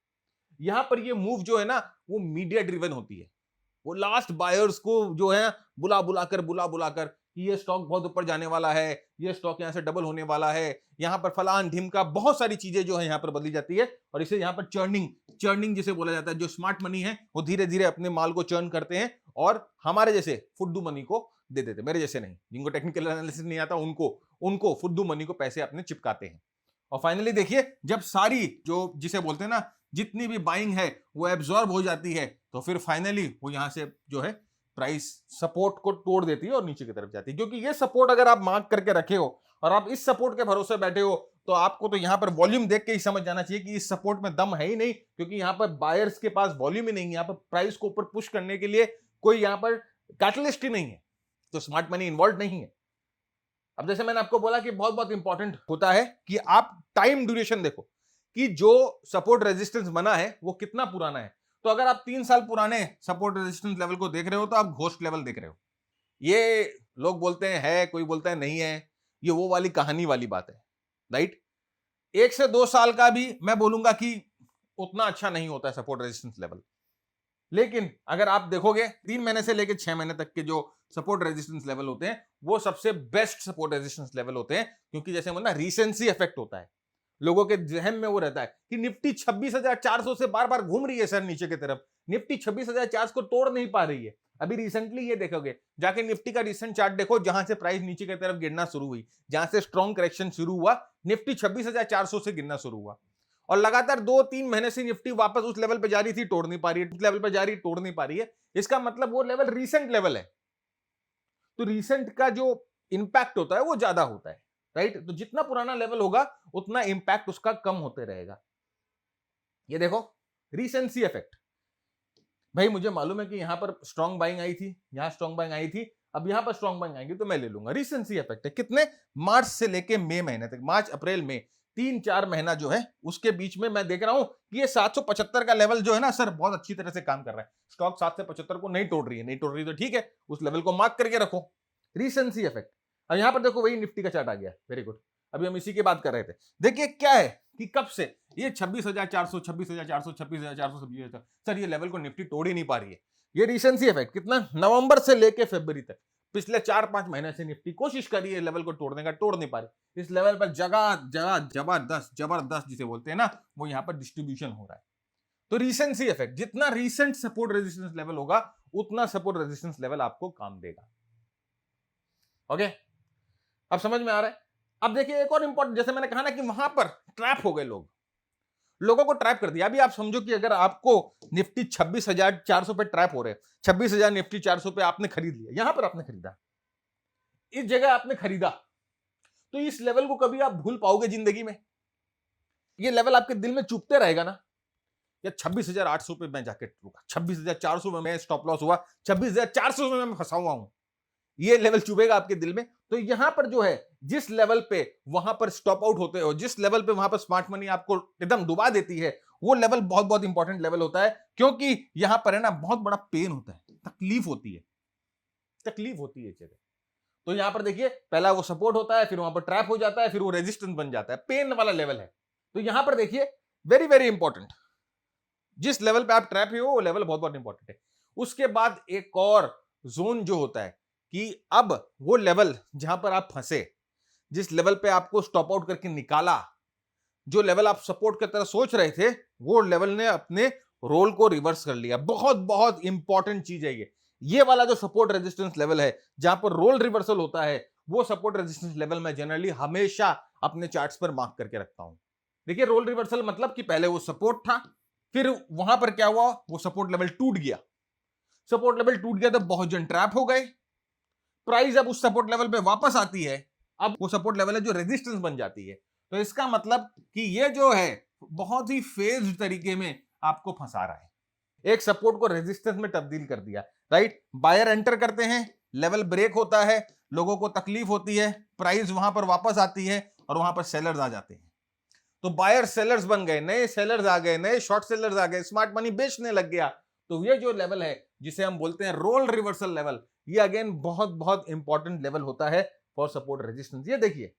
यहां पर ये मूव जो है ना वो मीडिया ड्रिवन होती है। वो लास्ट बायर्स को जो है बुला बुलाकर कि ये स्टॉक बहुत ऊपर जाने वाला है, ये स्टॉक यहां से डबल होने वाला है, यहां पर फलान ढिमका बहुत सारी चीजें जो है यहां पर बदली जाती है। और इसे यहां पर चर्निंग, चर्निंग जिसे बोला जाता है। जो स्मार्ट मनी है वो धीरे धीरे अपने माल को चर्न करते हैं और हमारे जैसे फुद्दू मनी को दे देते, मेरे जैसे नहीं, जिनको टेक्निकल एनालिसिस नहीं आता उनको उनको फुद्दू मनी को पैसे अपने चिपकाते हैं। और फाइनली देखिए जब सारी जो जिसे बोलते हैं ना जितनी भी बाइंग है वो एब्जॉर्ब हो जाती है तो फिर फाइनली वो यहां से जो है प्राइस सपोर्ट को तोड़ देती है और नीचे की तरफ जाती है। क्योंकि ये सपोर्ट अगर आप मार्क करके रखे हो और आप इस सपोर्ट के भरोसे बैठे हो तो आपको तो यहां पर वॉल्यूम देख के ही समझ जाना चाहिए कि इस सपोर्ट में दम है ही नहीं, क्योंकि यहां पर बायर्स के पास वॉल्यूम ही नहीं है, यहां पर प्राइस को ऊपर पुश करने के लिए कोई यहां पर कैटलिस्ट ही नहीं है, तो स्मार्ट मनी इन्वॉल्व नहीं है। अब जैसे मैंने आपको बोला कि बहुत बहुत इंपॉर्टेंट होता है कि आप टाइम ड्यूरेशन देखो कि जो सपोर्ट रेजिस्टेंस बना है वो कितना पुराना है। तो अगर आप 3 साल पुराने सपोर्ट रेजिस्टेंस लेवल को देख रहे हो तो आप घोस्ट लेवल देख रहे हो। ये लोग बोलते हैं है, कोई बोलता है नहीं है, ये वो वाली कहानी वाली बात है, राइट। 1 से 2 साल का भी मैं बोलूंगा कि उतना अच्छा नहीं होता है सपोर्ट रेजिस्टेंस लेवल। लेकिन अगर आप देखोगे 3 महीने से लेकर 6 महीने तक के जो सपोर्ट रेजिस्टेंस लेवल होते हैं वो सबसे बेस्ट सपोर्ट रेजिस्टेंस लेवल होते हैं, क्योंकि जैसे ना रीसेंसी इफेक्ट होता है। लोगों के जहन में वो रहता है कि निफ्टी 26,400 से बार बार घूम रही है सर नीचे की तरफ, निफ्टी 26,400 को तोड़ नहीं पा रही है। अभी रिसेंटली ये देखोगे जाके निफ्टी का रिसेंट चार्ट देखो, जहां से प्राइस नीचे की तरफ गिरना शुरू हुई, जहां से स्ट्रॉन्ग करेक्शन शुरू हुआ, निफ्टी 26,400 से गिरना शुरू हुआ और लगातार 2-3 महीने से निफ्टी वापस उस लेवल पे जा रही थी, तोड़ नहीं पा रही है, उस लेवल पे जा रही तोड़ नहीं पा रही है। इसका मतलब वो लेवल रीसेंट लेवल है। तो रीसेंट का जो इंपैक्ट होता है वो ज्यादा होता है, राइट। तो जितना पुराना लेवल होगा उतना इंपैक्ट उसका कम होते रहेगा। ये देखो रीसेंसी इफेक्ट, भाई मुझे मालूम है कि यहां पर स्ट्रॉन्ग बाइंग आई थी, यहां स्ट्रॉन्ग बाइंग आई थी, अब यहां पर स्ट्रॉन्ग बन जाएंगे तो मैं ले लूंगा। रिसेंसी इफेक्ट है, कितने, मार्च से लेके मई महीने तक, मार्च अप्रैल मई 3-4 महीना जो है उसके बीच में मैं देख रहा हूं कि ये 775 का लेवल जो है ना सर बहुत अच्छी तरह से काम कर रहा है। स्टॉक 7 से 75 को नहीं तोड़ रही है, नहीं तोड़ रही तो ठीक है, उस लेवल को मार्क करके रखो। Recency effect. अब यहां पर देखो वही निफ्टी का चार्ट आ गया, वेरी गुड। अभी हम इसी की बात कर रहे थे। देखिए क्या है कि कब से ये 26,400, 26,400, 26,400, 26,000, सर ये लेवल को निफ्टी तोड़ ही नहीं पा रही है। ये रिसेंसी इफेक्ट कितना, नवंबर से लेके फरवरी तक, पिछले 4-5 महीने से निफ्टी कोशिश कर रही है लेवल को तोड़ने का, तोड़ नहीं पा रही। इस लेवल पर जगह जगह जबरदस्त जबरदस्त जिसे बोलते हैं ना, वो यहां पर डिस्ट्रीब्यूशन हो रहा है। तो रिसेंसी इफेक्ट, जितना रिसेंट सपोर्ट रेजिस्टेंस लेवल होगा उतना सपोर्ट रेजिस्टेंस लेवल आपको काम देगा। ओके, अब समझ में आ रहा है। अब देखिए एक और इंपॉर्टेंट, जैसे मैंने कहा ना कि वहां पर ट्रैप हो गए लोगों को ट्रैप कर दिया। अभी आप समझो कि अगर आपको निफ्टी 26,400 पे ट्रैप हो रहे हैं, 26,000 निफ्टी 400 पे आपने खरीद लिया, यहां पर आपने खरीदा, इस जगह आपने खरीदा, तो इस लेवल को कभी आप भूल पाओगे जिंदगी में? ये लेवल आपके दिल में चुभते रहेगा ना, या 26,800 पे मैं जाके रुका, 26,400 में मैं स्टॉप लॉस हुआ, 26,400 में मैं फंसा हुआ हूं, ये लेवल चुभेगा आपके दिल में। तो यहां पर जो है जिस लेवल पे वहां पर स्टॉप आउट होते हो, जिस लेवल पे वहां पर स्मार्ट मनी आपको एकदम डुबा देती है, वो लेवल बहुत बहुत इंपॉर्टेंट लेवल होता है, क्योंकि यहां पर है ना बहुत बड़ा पेन होता है, तकलीफ होती है, तकलीफ होती है जगह। तो यहां पर देखिए पहला वो सपोर्ट होता है, फिर वहां पर ट्रैप हो जाता है, फिर वो रेजिस्टेंस बन जाता है, पेन वाला लेवल है। तो यहां पर देखिए वेरी वेरी इंपॉर्टेंट, जिस लेवल पे आप ट्रैप हो वो लेवल बहुत बहुत इंपॉर्टेंट है। उसके बाद एक और जोन जो होता है कि अब वो लेवल जहां पर आप फंसे, जिस लेवल पे आपको स्टॉप आउट करके निकाला, जो लेवल आप सपोर्ट की तरह सोच रहे थे, वो लेवल ने अपने रोल को रिवर्स कर लिया। बहुत बहुत इंपॉर्टेंट चीज है ये वाला जो सपोर्ट रेजिस्टेंस लेवल है जहां पर रोल रिवर्सल होता है, वो सपोर्ट रेजिस्टेंस लेवल मैं जनरली हमेशा अपने चार्ट्स पर मार्क करके रखता हूं। देखिए रोल रिवर्सल मतलब कि पहले वो सपोर्ट था, फिर वहां पर क्या हुआ, वो सपोर्ट लेवल टूट गया, सपोर्ट लेवल टूट गया तो बहुत जन ट्रैप हो गए, प्राइस अब उस सपोर्ट लेवल पे वापस आती है, अब वो सपोर्ट लेवल है जो रेजिस्टेंस बन जाती है। तो इसका मतलब कि ये जो है बहुत ही फेज तरीके में आपको फंसा रहा है, एक सपोर्ट को रेजिस्टेंस में तब्दील कर दिया, राइट। बायर एंटर करते हैं, लेवल ब्रेक होता है, लोगों को तकलीफ होती है, प्राइस वहां पर वापस आती है और वहां पर सेलर्स आ जाते हैं। तो बायर सेलर्स बन गए, नए सेलर्स आ गए, नए शॉर्ट सेलर्स आ गए, स्मार्ट मनी बेचने लग गया। तो ये जो लेवल है जिसे हम बोलते हैं रोल रिवर्सल लेवल, ये अगेन बहुत बहुत इंपॉर्टेंट लेवल होता है फॉर सपोर्ट रेजिस्टेंस। ये देखिए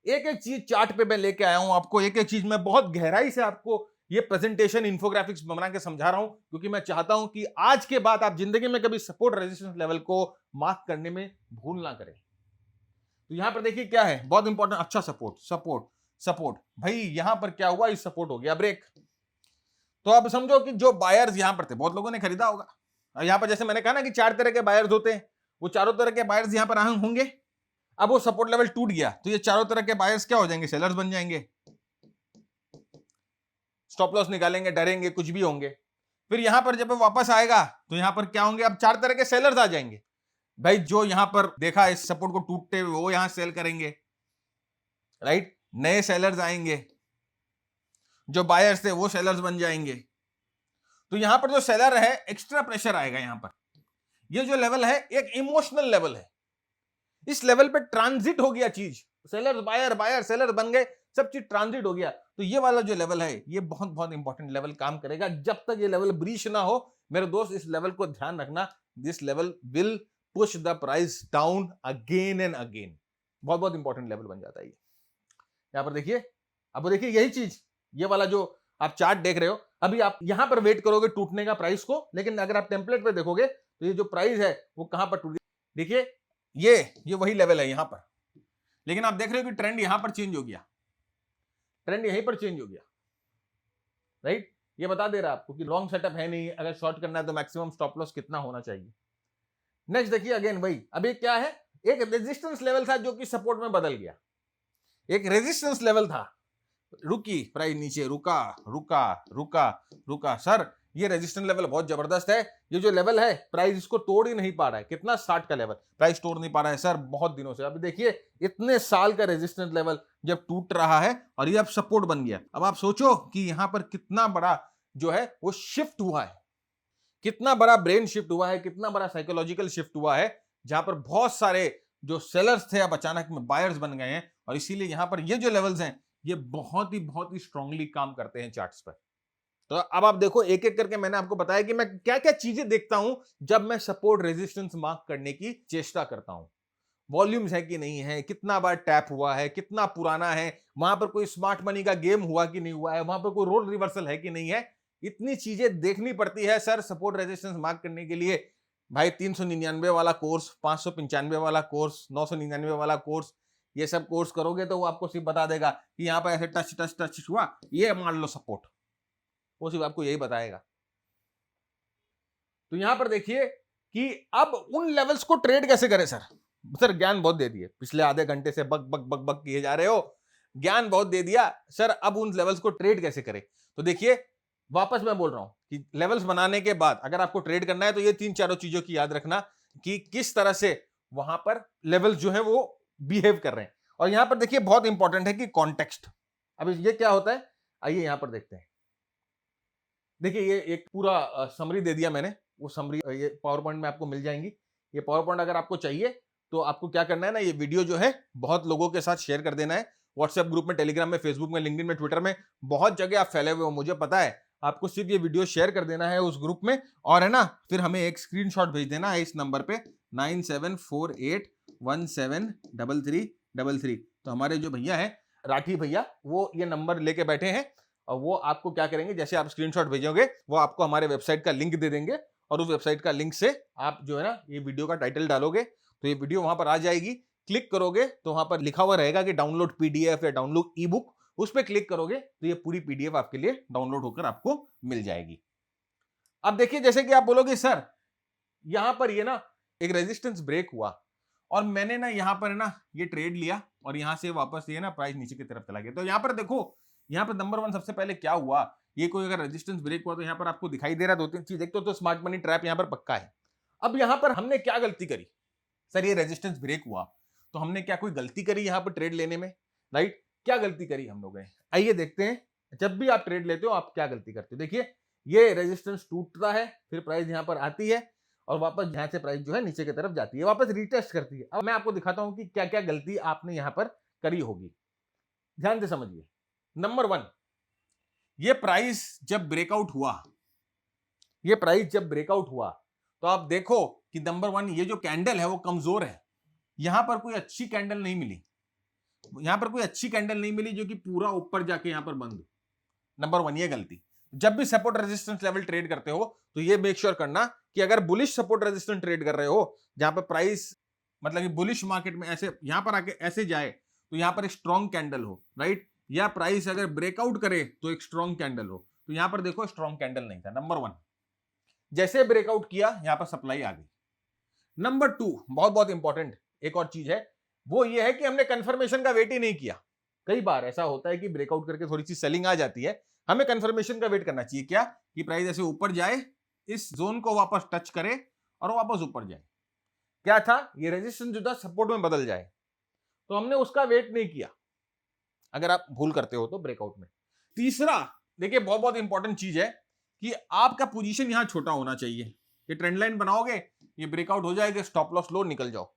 एक एक चीज चार्ट पे मैं लेके आया हूं आपको, एक एक चीज मैं बहुत गहराई से आपको ये प्रेजेंटेशन इन्फोग्राफिक्स बना के समझा रहा हूं, क्योंकि मैं चाहता हूं कि आज के बाद आप जिंदगी में कभी सपोर्ट रेजिस्टेंस लेवल को मार्क करने में भूल ना करें। तो यहां पर देखिए क्या है बहुत इंपॉर्टेंट, अच्छा सपोर्ट सपोर्ट सपोर्ट, भाई यहां पर क्या हुआ, इस सपोर्ट हो गया ब्रेक। तो अब समझो कि जो बायर्स यहां पर थे, बहुत लोगों ने खरीदा होगा, यहां पर जैसे मैंने कहा ना कि 4 तरह के बायर्स होते हैं, वो चारों तरह के बायर्स यहां पर होंगे। अब वो सपोर्ट लेवल टूट गया तो ये चारों तरह के बायर्स क्या हो जाएंगे, सेलर्स बन जाएंगे, स्टॉप लॉस निकालेंगे, डरेंगे, कुछ भी होंगे। फिर यहां पर जब वापस आएगा तो यहां पर क्या होंगे, अब 4 तरह के सेलर्स आ जाएंगे। भाई जो यहां पर देखा इस सपोर्ट को टूटते हुए वो यहां सेल करेंगे, राइट, नए सेलर्स आएंगे, जो बायर्स थे वो सेलर्स बन जाएंगे। तो यहां पर जो सेलर है एक्स्ट्रा प्रेशर आएगा यहां पर। ये जो लेवल है एक इमोशनल लेवल है, इस लेवल पे ट्रांजिट हो गया चीज, सेलर बायर बायर सेलर बन गए, सब चीज ट्रांजिट हो गया। तो ये वाला जो लेवल है ये बहुत बहुत इंपॉर्टेंट लेवल काम करेगा। जब तक ये लेवल ब्रीच ना हो मेरे दोस्त, इस लेवल को ध्यान रखना, this level will push the price down again and again. बहुत बहुत इंपॉर्टेंट लेवल बन जाता है ये। यहां पर देखिए, अब देखिए यही चीज, ये वाला जो आप चार्ट देख रहे हो, अभी आप यहां पर वेट करोगे टूटने का प्राइस को, लेकिन अगर आप टेम्पलेट पे देखोगे तो ये जो प्राइस है वो कहां पर टूट, देखिए ये वही लेवल है यहां पर, लेकिन आप देख रहे हो कि ट्रेंड यहां पर चेंज हो गया, ट्रेंड यहीं पर चेंज हो गया, राइट। ये बता दे रहा है आपको कि लॉन्ग सेटअप है नहीं, अगर शॉर्ट करना है तो मैक्सिमम स्टॉप लॉस कितना होना चाहिए। नेक्स्ट देखिए अगेन वही, अभी क्या है, एक रेजिस्टेंस लेवल था जो कि सपोर्ट में बदल गया, एक रेजिस्टेंस लेवल था, रुकी प्राइस नीचे, रुका रुका रुका रुका, सर ये रेजिस्टेंस लेवल बहुत जबरदस्त है, ये जो लेवल है प्राइस इसको तोड़ ही नहीं पा रहा है, कितना 60 का लेवल प्राइस तोड़ नहीं पा रहा है सर बहुत दिनों से। अभी देखिए इतने साल का रेजिस्टेंस लेवल जब टूट रहा है और ये अब सपोर्ट बन गया। अब आप सोचो कि यहां पर कितना बड़ा जो है वो शिफ्ट हुआ है, कितना बड़ा ब्रेन शिफ्ट हुआ है, कितना बड़ा साइकोलॉजिकल शिफ्ट हुआ है जहां पर बहुत सारे जो सेलर्स थे अब अचानक में बायर्स बन गए हैं, और इसीलिए यहां पर ये जो लेवल्स हैं ये बहुत ही स्ट्रांगली काम करते हैं चार्ट्स पर। तो अब आप देखो, एक एक करके मैंने आपको बताया कि मैं क्या क्या चीजें देखता हूं जब मैं सपोर्ट रेजिस्टेंस मार्क करने की चेष्टा करता हूं। वॉल्यूम्स है कि नहीं है, कितना बार टैप हुआ है, कितना पुराना है, वहां पर कोई स्मार्ट मनी का गेम हुआ कि नहीं हुआ है, वहां पर कोई रोल रिवर्सल है कि नहीं है। इतनी चीजें देखनी पड़ती है सर सपोर्ट रेजिस्टेंस मार्क करने के लिए। भाई 399 वाला कोर्स, 595 वाला कोर्स, 999 वाला कोर्स, ये सब कोर्स करोगे तो वो आपको सिर्फ बता देगा कि यहां पर ऐसे टच टच टच हुआ, ये मान लो सपोर्ट, वो सिर्फ आपको यही बताएगा। तो यहां पर देखिए कि अब उन लेवल्स को ट्रेड कैसे करें सर। सर ज्ञान बहुत दे दिए, पिछले आधे घंटे से बक बक बक बक किए जा रहे हो, ज्ञान बहुत दे दिया सर, अब उन लेवल्स को ट्रेड कैसे करें। तो देखिए वापस मैं बोल रहा हूं कि लेवल्स बनाने के बाद अगर आपको ट्रेड करना है तो ये तीन चारों चीजों की याद रखना कि किस तरह से वहां पर लेवल्स जो है वो बिहेव कर रहे हैं। और यहां पर देखिए बहुत इंपॉर्टेंट है कि कॉन्टेक्स्ट। अब ये क्या होता है, आइए यहां पर देखते हैं। देखिए ये एक पूरा समरी दे दिया मैंने, वो समरी ये पावर पॉइंट में आपको मिल जाएंगी। ये पावर पॉइंट अगर आपको चाहिए तो आपको क्या करना है ना, ये वीडियो जो है बहुत लोगों के साथ शेयर कर देना है। व्हाट्सएप ग्रुप में, टेलीग्राम में, फेसबुक में, लिंक्डइन में, ट्विटर में, बहुत जगह आप फैले हुए हो, मुझे पता है। आपको सिर्फ ये वीडियो शेयर कर देना है उस ग्रुप में, और है ना फिर हमें एक स्क्रीनशॉट भेज देना है इस नंबर पे 9748173333। तो हमारे जो भैया है राठी भैया, वो ये नंबर लेके बैठे हैं, और वो आपको क्या करेंगे, जैसे आप स्क्रीनशॉट भेजोगे वो आपको हमारे वेबसाइट का लिंक दे देंगे, और उस वेबसाइट का लिंक से आप जो है ना ये वीडियो का टाइटल डालोगे तो ये वीडियो वहां पर आ जाएगी। क्लिक करोगे तो वहां पर लिखा हुआ रहेगा कि डाउनलोड पीडीएफ या डाउनलोड ई बुक, उस पर क्लिक करोगे तो ये पूरी पीडीएफ आपके लिए डाउनलोड होकर आपको मिल जाएगी। अब देखिए जैसे कि आप बोलोगे सर यहां पर ये ना एक रेजिस्टेंस ब्रेक हुआ, और मैंने ना यहां पर है ना ये ट्रेड लिया, और यहां से वापस ये ना प्राइस नीचे की तरफ चला गया। तो यहां पर देखो, यहां पर नंबर वन सबसे पहले क्या हुआ, ये कोई अगर रेजिस्टेंस ब्रेक हुआ तो यहां पर आपको दिखाई दे रहा है दो तीन चीज। एक तो स्मार्ट मनी ट्रैप यहां पर पक्का है। अब यहां पर हमने क्या गलती करी सर, ये रेजिस्टेंस ब्रेक हुआ तो हमने क्या कोई गलती करी यहां पर ट्रेड लेने में, राइट? क्या गलती करी हम लोगों ने, आइए देखते हैं। जब भी आप ट्रेड लेते हो आप क्या गलती करते हो। देखिए ये रेजिस्टेंस टूटता है, फिर प्राइस यहां पर आती है, और वापस यहां से प्राइस जो है नीचे की तरफ जाती है, वापस रीटेस्ट करती है। अब मैं आपको दिखाता हूं कि क्या क्या गलती आपने यहां पर करी होगी, ध्यान से समझिए। नंबर वन, ये प्राइस जब ब्रेकआउट हुआ, ये प्राइस जब ब्रेकआउट हुआ तो आप देखो कि नंबर वन ये जो कैंडल है वो कमजोर है, यहां पर कोई अच्छी कैंडल नहीं मिली, यहां पर कोई अच्छी कैंडल नहीं मिली जो कि पूरा ऊपर जाके यहां पर बंद। नंबर वन ये गलती। जब भी सपोर्ट रेजिस्टेंस लेवल ट्रेड करते हो तो ये मेक श्योर करना कि अगर बुलिश सपोर्ट रेजिस्टेंस ट्रेड कर रहे हो, जहां पर प्राइस मतलब कि बुलिश मार्केट में ऐसे यहां पर आके ऐसे जाए तो यहां पर एक स्ट्रॉन्ग कैंडल हो, राइट? या प्राइस अगर ब्रेकआउट करे तो एक स्ट्रॉन्ग कैंडल हो, तो यहां पर देखो स्ट्रॉन्ग कैंडल नहीं था। नंबर वन, जैसे ब्रेकआउट किया यहां पर सप्लाई आ गई। नंबर टू, बहुत बहुत इंपॉर्टेंट एक और चीज है, वो ये है कि हमने कंफर्मेशन का वेट ही नहीं किया। कई बार ऐसा होता है कि ब्रेकआउट करके थोड़ी सी सेलिंग आ जाती है, हमें कंफर्मेशन का वेट करना चाहिए। क्या कि प्राइस ऐसे ऊपर जाए, इस जोन को वापस टच करे और वापस ऊपर जाए। क्या था, ये रेजिस्टेंस जो था सपोर्ट में बदल जाए, तो हमने उसका वेट नहीं किया। अगर आप भूल करते हो तो ब्रेकआउट में। तीसरा, देखिए बहुत बहुत इंपॉर्टेंट चीज है कि आपका पोजीशन यहां छोटा होना चाहिए। ये ट्रेंड लाइन बनाओगे, ये ब्रेकआउट हो जाएगा, स्टॉप लॉस लो, निकल जाओ।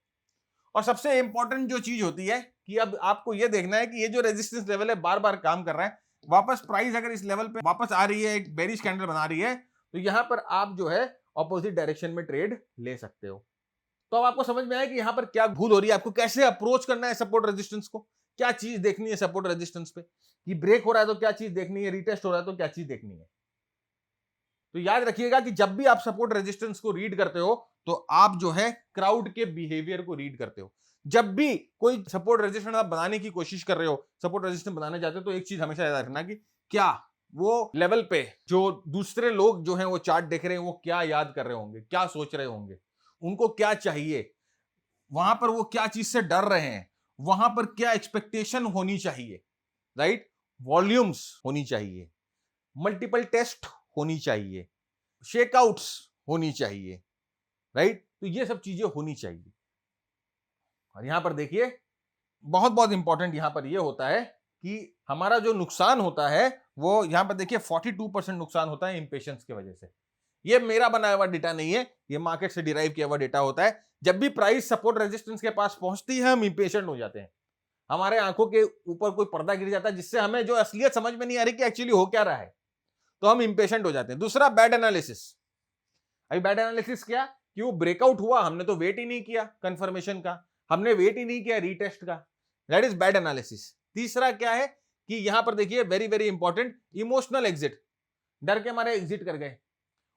और सबसे इंपॉर्टेंट जो चीज होती है कि अब आपको ये देखना है कि ये जो रेजिस्टेंस लेवल है बार बार काम कर रहा है, वापस प्राइस अगर इस लेवल पे वापस आ रही है, एक बेरिश कैंडल बना रही है, तो यहां पर आप जो है ऑपोजिट डायरेक्शन में ट्रेड ले सकते हो। तो अब आपको समझ में आया कि यहां पर क्या भूल हो रही है, आपको कैसे अप्रोच करना है सपोर्ट रेजिस्टेंस को, क्या चीज देखनी है सपोर्ट रेजिस्टेंस पे, कि ब्रेक हो रहा है तो क्या चीज देखनी है, रिटेस्ट हो रहा है तो क्या चीज देखनी है। तो याद रखिएगा कि जब भी आप सपोर्ट रेजिस्टेंस को रीड करते हो तो आप जो है क्राउड के बिहेवियर को रीड करते हो। जब भी कोई सपोर्ट रेजिस्टेंस आप बनाने की कोशिश कर रहे हो, सपोर्ट रेजिस्टेंस बनाने जाते हो, तो एक चीज हमेशा याद रखना कि क्या वो लेवल पे जो दूसरे लोग जो हैं वो चार्ट देख रहे हैं, वो क्या याद कर रहे होंगे, क्या सोच रहे होंगे, उनको क्या चाहिए, वहां पर वो क्या चीज से डर रहे हैं, वहां पर क्या एक्सपेक्टेशन होनी चाहिए, राइट? वॉल्यूम्स होनी चाहिए, मल्टीपल टेस्ट होनी चाहिए, शेकआउट्स होनी चाहिए, राइट? तो ये सब चीजें होनी चाहिए। और यहां पर देखिए बहुत बहुत इंपॉर्टेंट यहां पर ये होता है कि हमारा जो नुकसान होता है वो यहां पर देखिए 42% नुकसान होता है इंपेशेंस की वजह से। ये मेरा बनाया हुआ डेटा नहीं है, ये मार्केट से डिराइव किया हुआ डेटा होता है। जब भी प्राइस सपोर्ट रेजिस्टेंस के पास पहुंचती है हम इंपेशेंट हो जाते हैं, हमारे आंखों के ऊपर कोई पर्दा गिर जाता है जिससे हमें जो असलियत समझ में नहीं आ रही कि एक्चुअली हो क्या रहा है, तो हम इंपेशेंट हो जाते हैं। दूसरा, बैड एनालिसिस। अभी बैड एनालिसिस क्या कि वो ब्रेकआउट हुआ, हमने तो वेट ही नहीं किया कंफर्मेशन का, हमने वेट ही नहीं किया रीटेस्ट का, दैट इज बैड एनालिसिस। तीसरा क्या है कि यहां पर देखिए very very important, emotional exit. डर के मारे एग्जिट कर गए,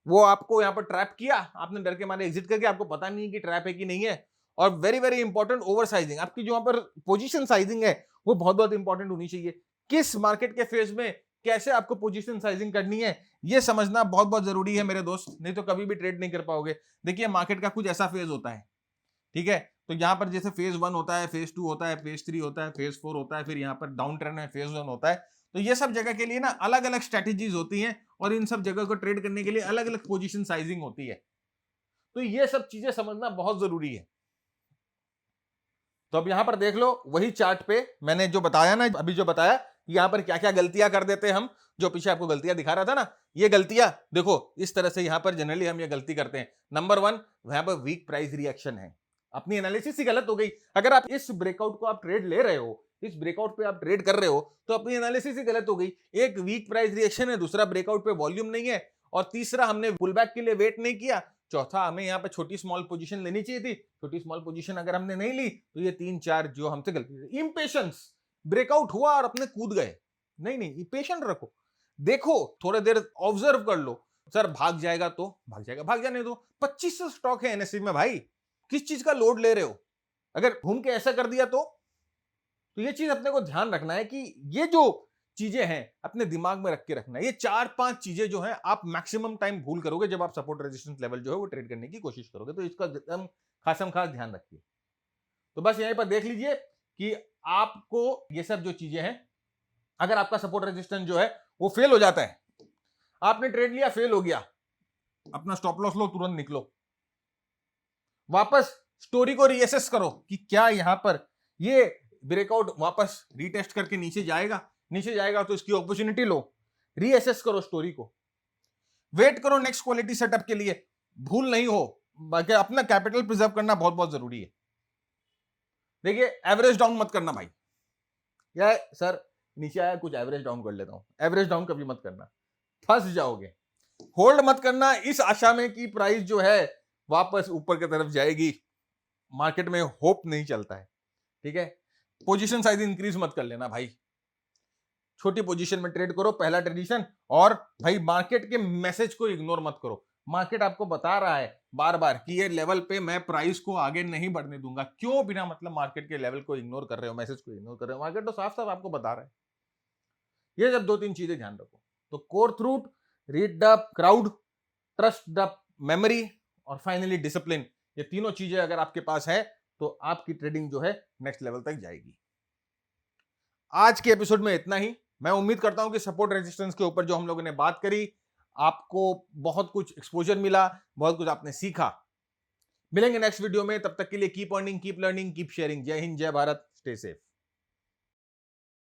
वो आपको यहां पर ट्रैप किया, आपने डर के मारे एग्जिट करके, आपको पता नहीं कि ट्रैप है कि नहीं है। और very very important, over sizing. आपकी जो यहां पर पोजीशन साइजिंग है वो बहुत बहुत इंपॉर्टेंट होनी चाहिए। किस मार्केट के फेज में कैसे आपको पोजीशन साइजिंग करनी है ये समझना बहुत बहुत जरूरी है मेरे दोस्त, नहीं तो कभी भी ट्रेड नहीं कर पाओगे। देखिए मार्केट का कुछ ऐसा फेज होता है, ठीक है, तो यहां पर जैसे फेज 1 होता है, फेज 2 होता है, फेज 3 होता है, फेज 4 होता है, फिर यहां पर डाउन ट्रेंड में फेज 1 होता है। तो ये सब जगह के लिए ना अलग अलग स्ट्रेटेजीज होती हैं और इन सब जगह को ट्रेड करने के लिए अलग अलग पोजीशन साइजिंग होती है। तो ये सब चीजें समझना बहुत जरूरी है। तो अब यहां पर देख लो, वही चार्ट पे मैंने जो बताया ना, अभी जो बताया यहां पर क्या क्या गलतियां कर देते हैं हम, जो पीछे आपको गलतियां दिखा रहा था ना, ये गलतियां देखो इस तरह से यहां पर जनरली हम ये गलती करते हैं। नंबर 1, वहां पर वीक प्राइस रिएक्शन है, अपनी एनालिसिस ही गलत हो गई। अगर आप इस ब्रेकआउट को आप ट्रेड ले रहे हो, इस ब्रेकआउट पे आप ट्रेड कर रहे हो, तो अपनी एनालिसिस ही गलत हो गई। एक वीक प्राइस रिएक्शन है, दूसरा ब्रेकआउट पे वॉल्यूम नहीं है, और तीसरा हमने पुल बैक के लिए वेट नहीं किया, चौथा हमें यहाँ पे छोटी स्मॉल पोजीशन लेनी चाहिए थी, छोटी स्मॉल पोजीशन अगर हमने नहीं ली तो ये 3-4 जो हमसे गलती थी। इंपेशेंस, ब्रेकआउट हुआ और अपने कूद गए, नहीं नहीं, पेशेंट रखो, देखो थोड़ी देर ऑब्जर्व कर लो। सर भाग जाएगा तो भाग जाएगा, भाग जाने दो। 2500 स्टॉक है एनएससी में भाई, किस चीज का लोड ले रहे हो? अगर घूम के ऐसा कर दिया तो ये चीज अपने को ध्यान रखना है कि ये जो चीजें हैं अपने दिमाग में रख के रखना है। ये 4-5 चीजें जो हैं आप मैक्सिमम टाइम भूल करोगे जब आप सपोर्ट रेजिस्टेंस लेवल जो है वो ट्रेड करने की कोशिश करोगे, तो इसका एकदम खासम खास ध्यान रखिए। तो बस यहीं पर देख लीजिए कि आपको ये सब जो चीजें हैं, अगर आपका सपोर्ट रेजिस्टेंस जो है वो फेल हो जाता है, आपने ट्रेड लिया फेल हो गया, अपना स्टॉप लॉस लो, तुरंत निकलो, वापस स्टोरी को रीअसेस करो कि क्या यहां पर ये ब्रेकआउट वापस रीटेस्ट करके नीचे जाएगा, नीचे जाएगा तो इसकी अपॉर्चुनिटी लो, रीअसेस करो स्टोरी को, वेट करो नेक्स्ट क्वालिटी सेटअप के लिए, भूल नहीं हो, बाकी अपना कैपिटल प्रिजर्व करना बहुत बहुत जरूरी है। देखिए एवरेज डाउन मत करना भाई, या सर नीचे आया कुछ एवरेज डाउन कर लेता हूं, एवरेज डाउन कभी मत करना, फंस जाओगे। होल्ड मत करना इस आशा में कि प्राइस जो है वापस ऊपर की तरफ जाएगी, मार्केट में होप नहीं चलता है, ठीक है। पोजीशन साइज इंक्रीज मत कर लेना भाई, छोटी पोजीशन में ट्रेड करो, पहला ट्रेडिशन। और भाई मार्केट के मैसेज को इग्नोर मत करो, मार्केट आपको बता रहा है बार बार कि ये लेवल पे मैं प्राइस को आगे नहीं बढ़ने दूंगा, क्यों बिना मतलब मार्केट के लेवल को इग्नोर कर रहे हो, मैसेज को इग्नोर कर रहे हो? मार्केट तो साफ साफ आपको बता रहा है। ये जब 2-3 चीजें ध्यान रखो, तो core truth, read the crowd, trust the memory, और फाइनली डिसिप्लिन, ये तीनों चीजें अगर आपके पास है तो आपकी ट्रेडिंग जो है नेक्स्ट लेवल तक जाएगी। आज के एपिसोड में इतना ही। मैं उम्मीद करता हूं कि सपोर्ट रेजिस्टेंस के ऊपर जो हम लोगों ने बात करी, आपको बहुत कुछ एक्सपोजर मिला, बहुत कुछ आपने सीखा। मिलेंगे नेक्स्ट वीडियो में, तब तक के लिए keep earning, keep learning, keep sharing. जय हिंद, जय भारत, स्टे सेफ।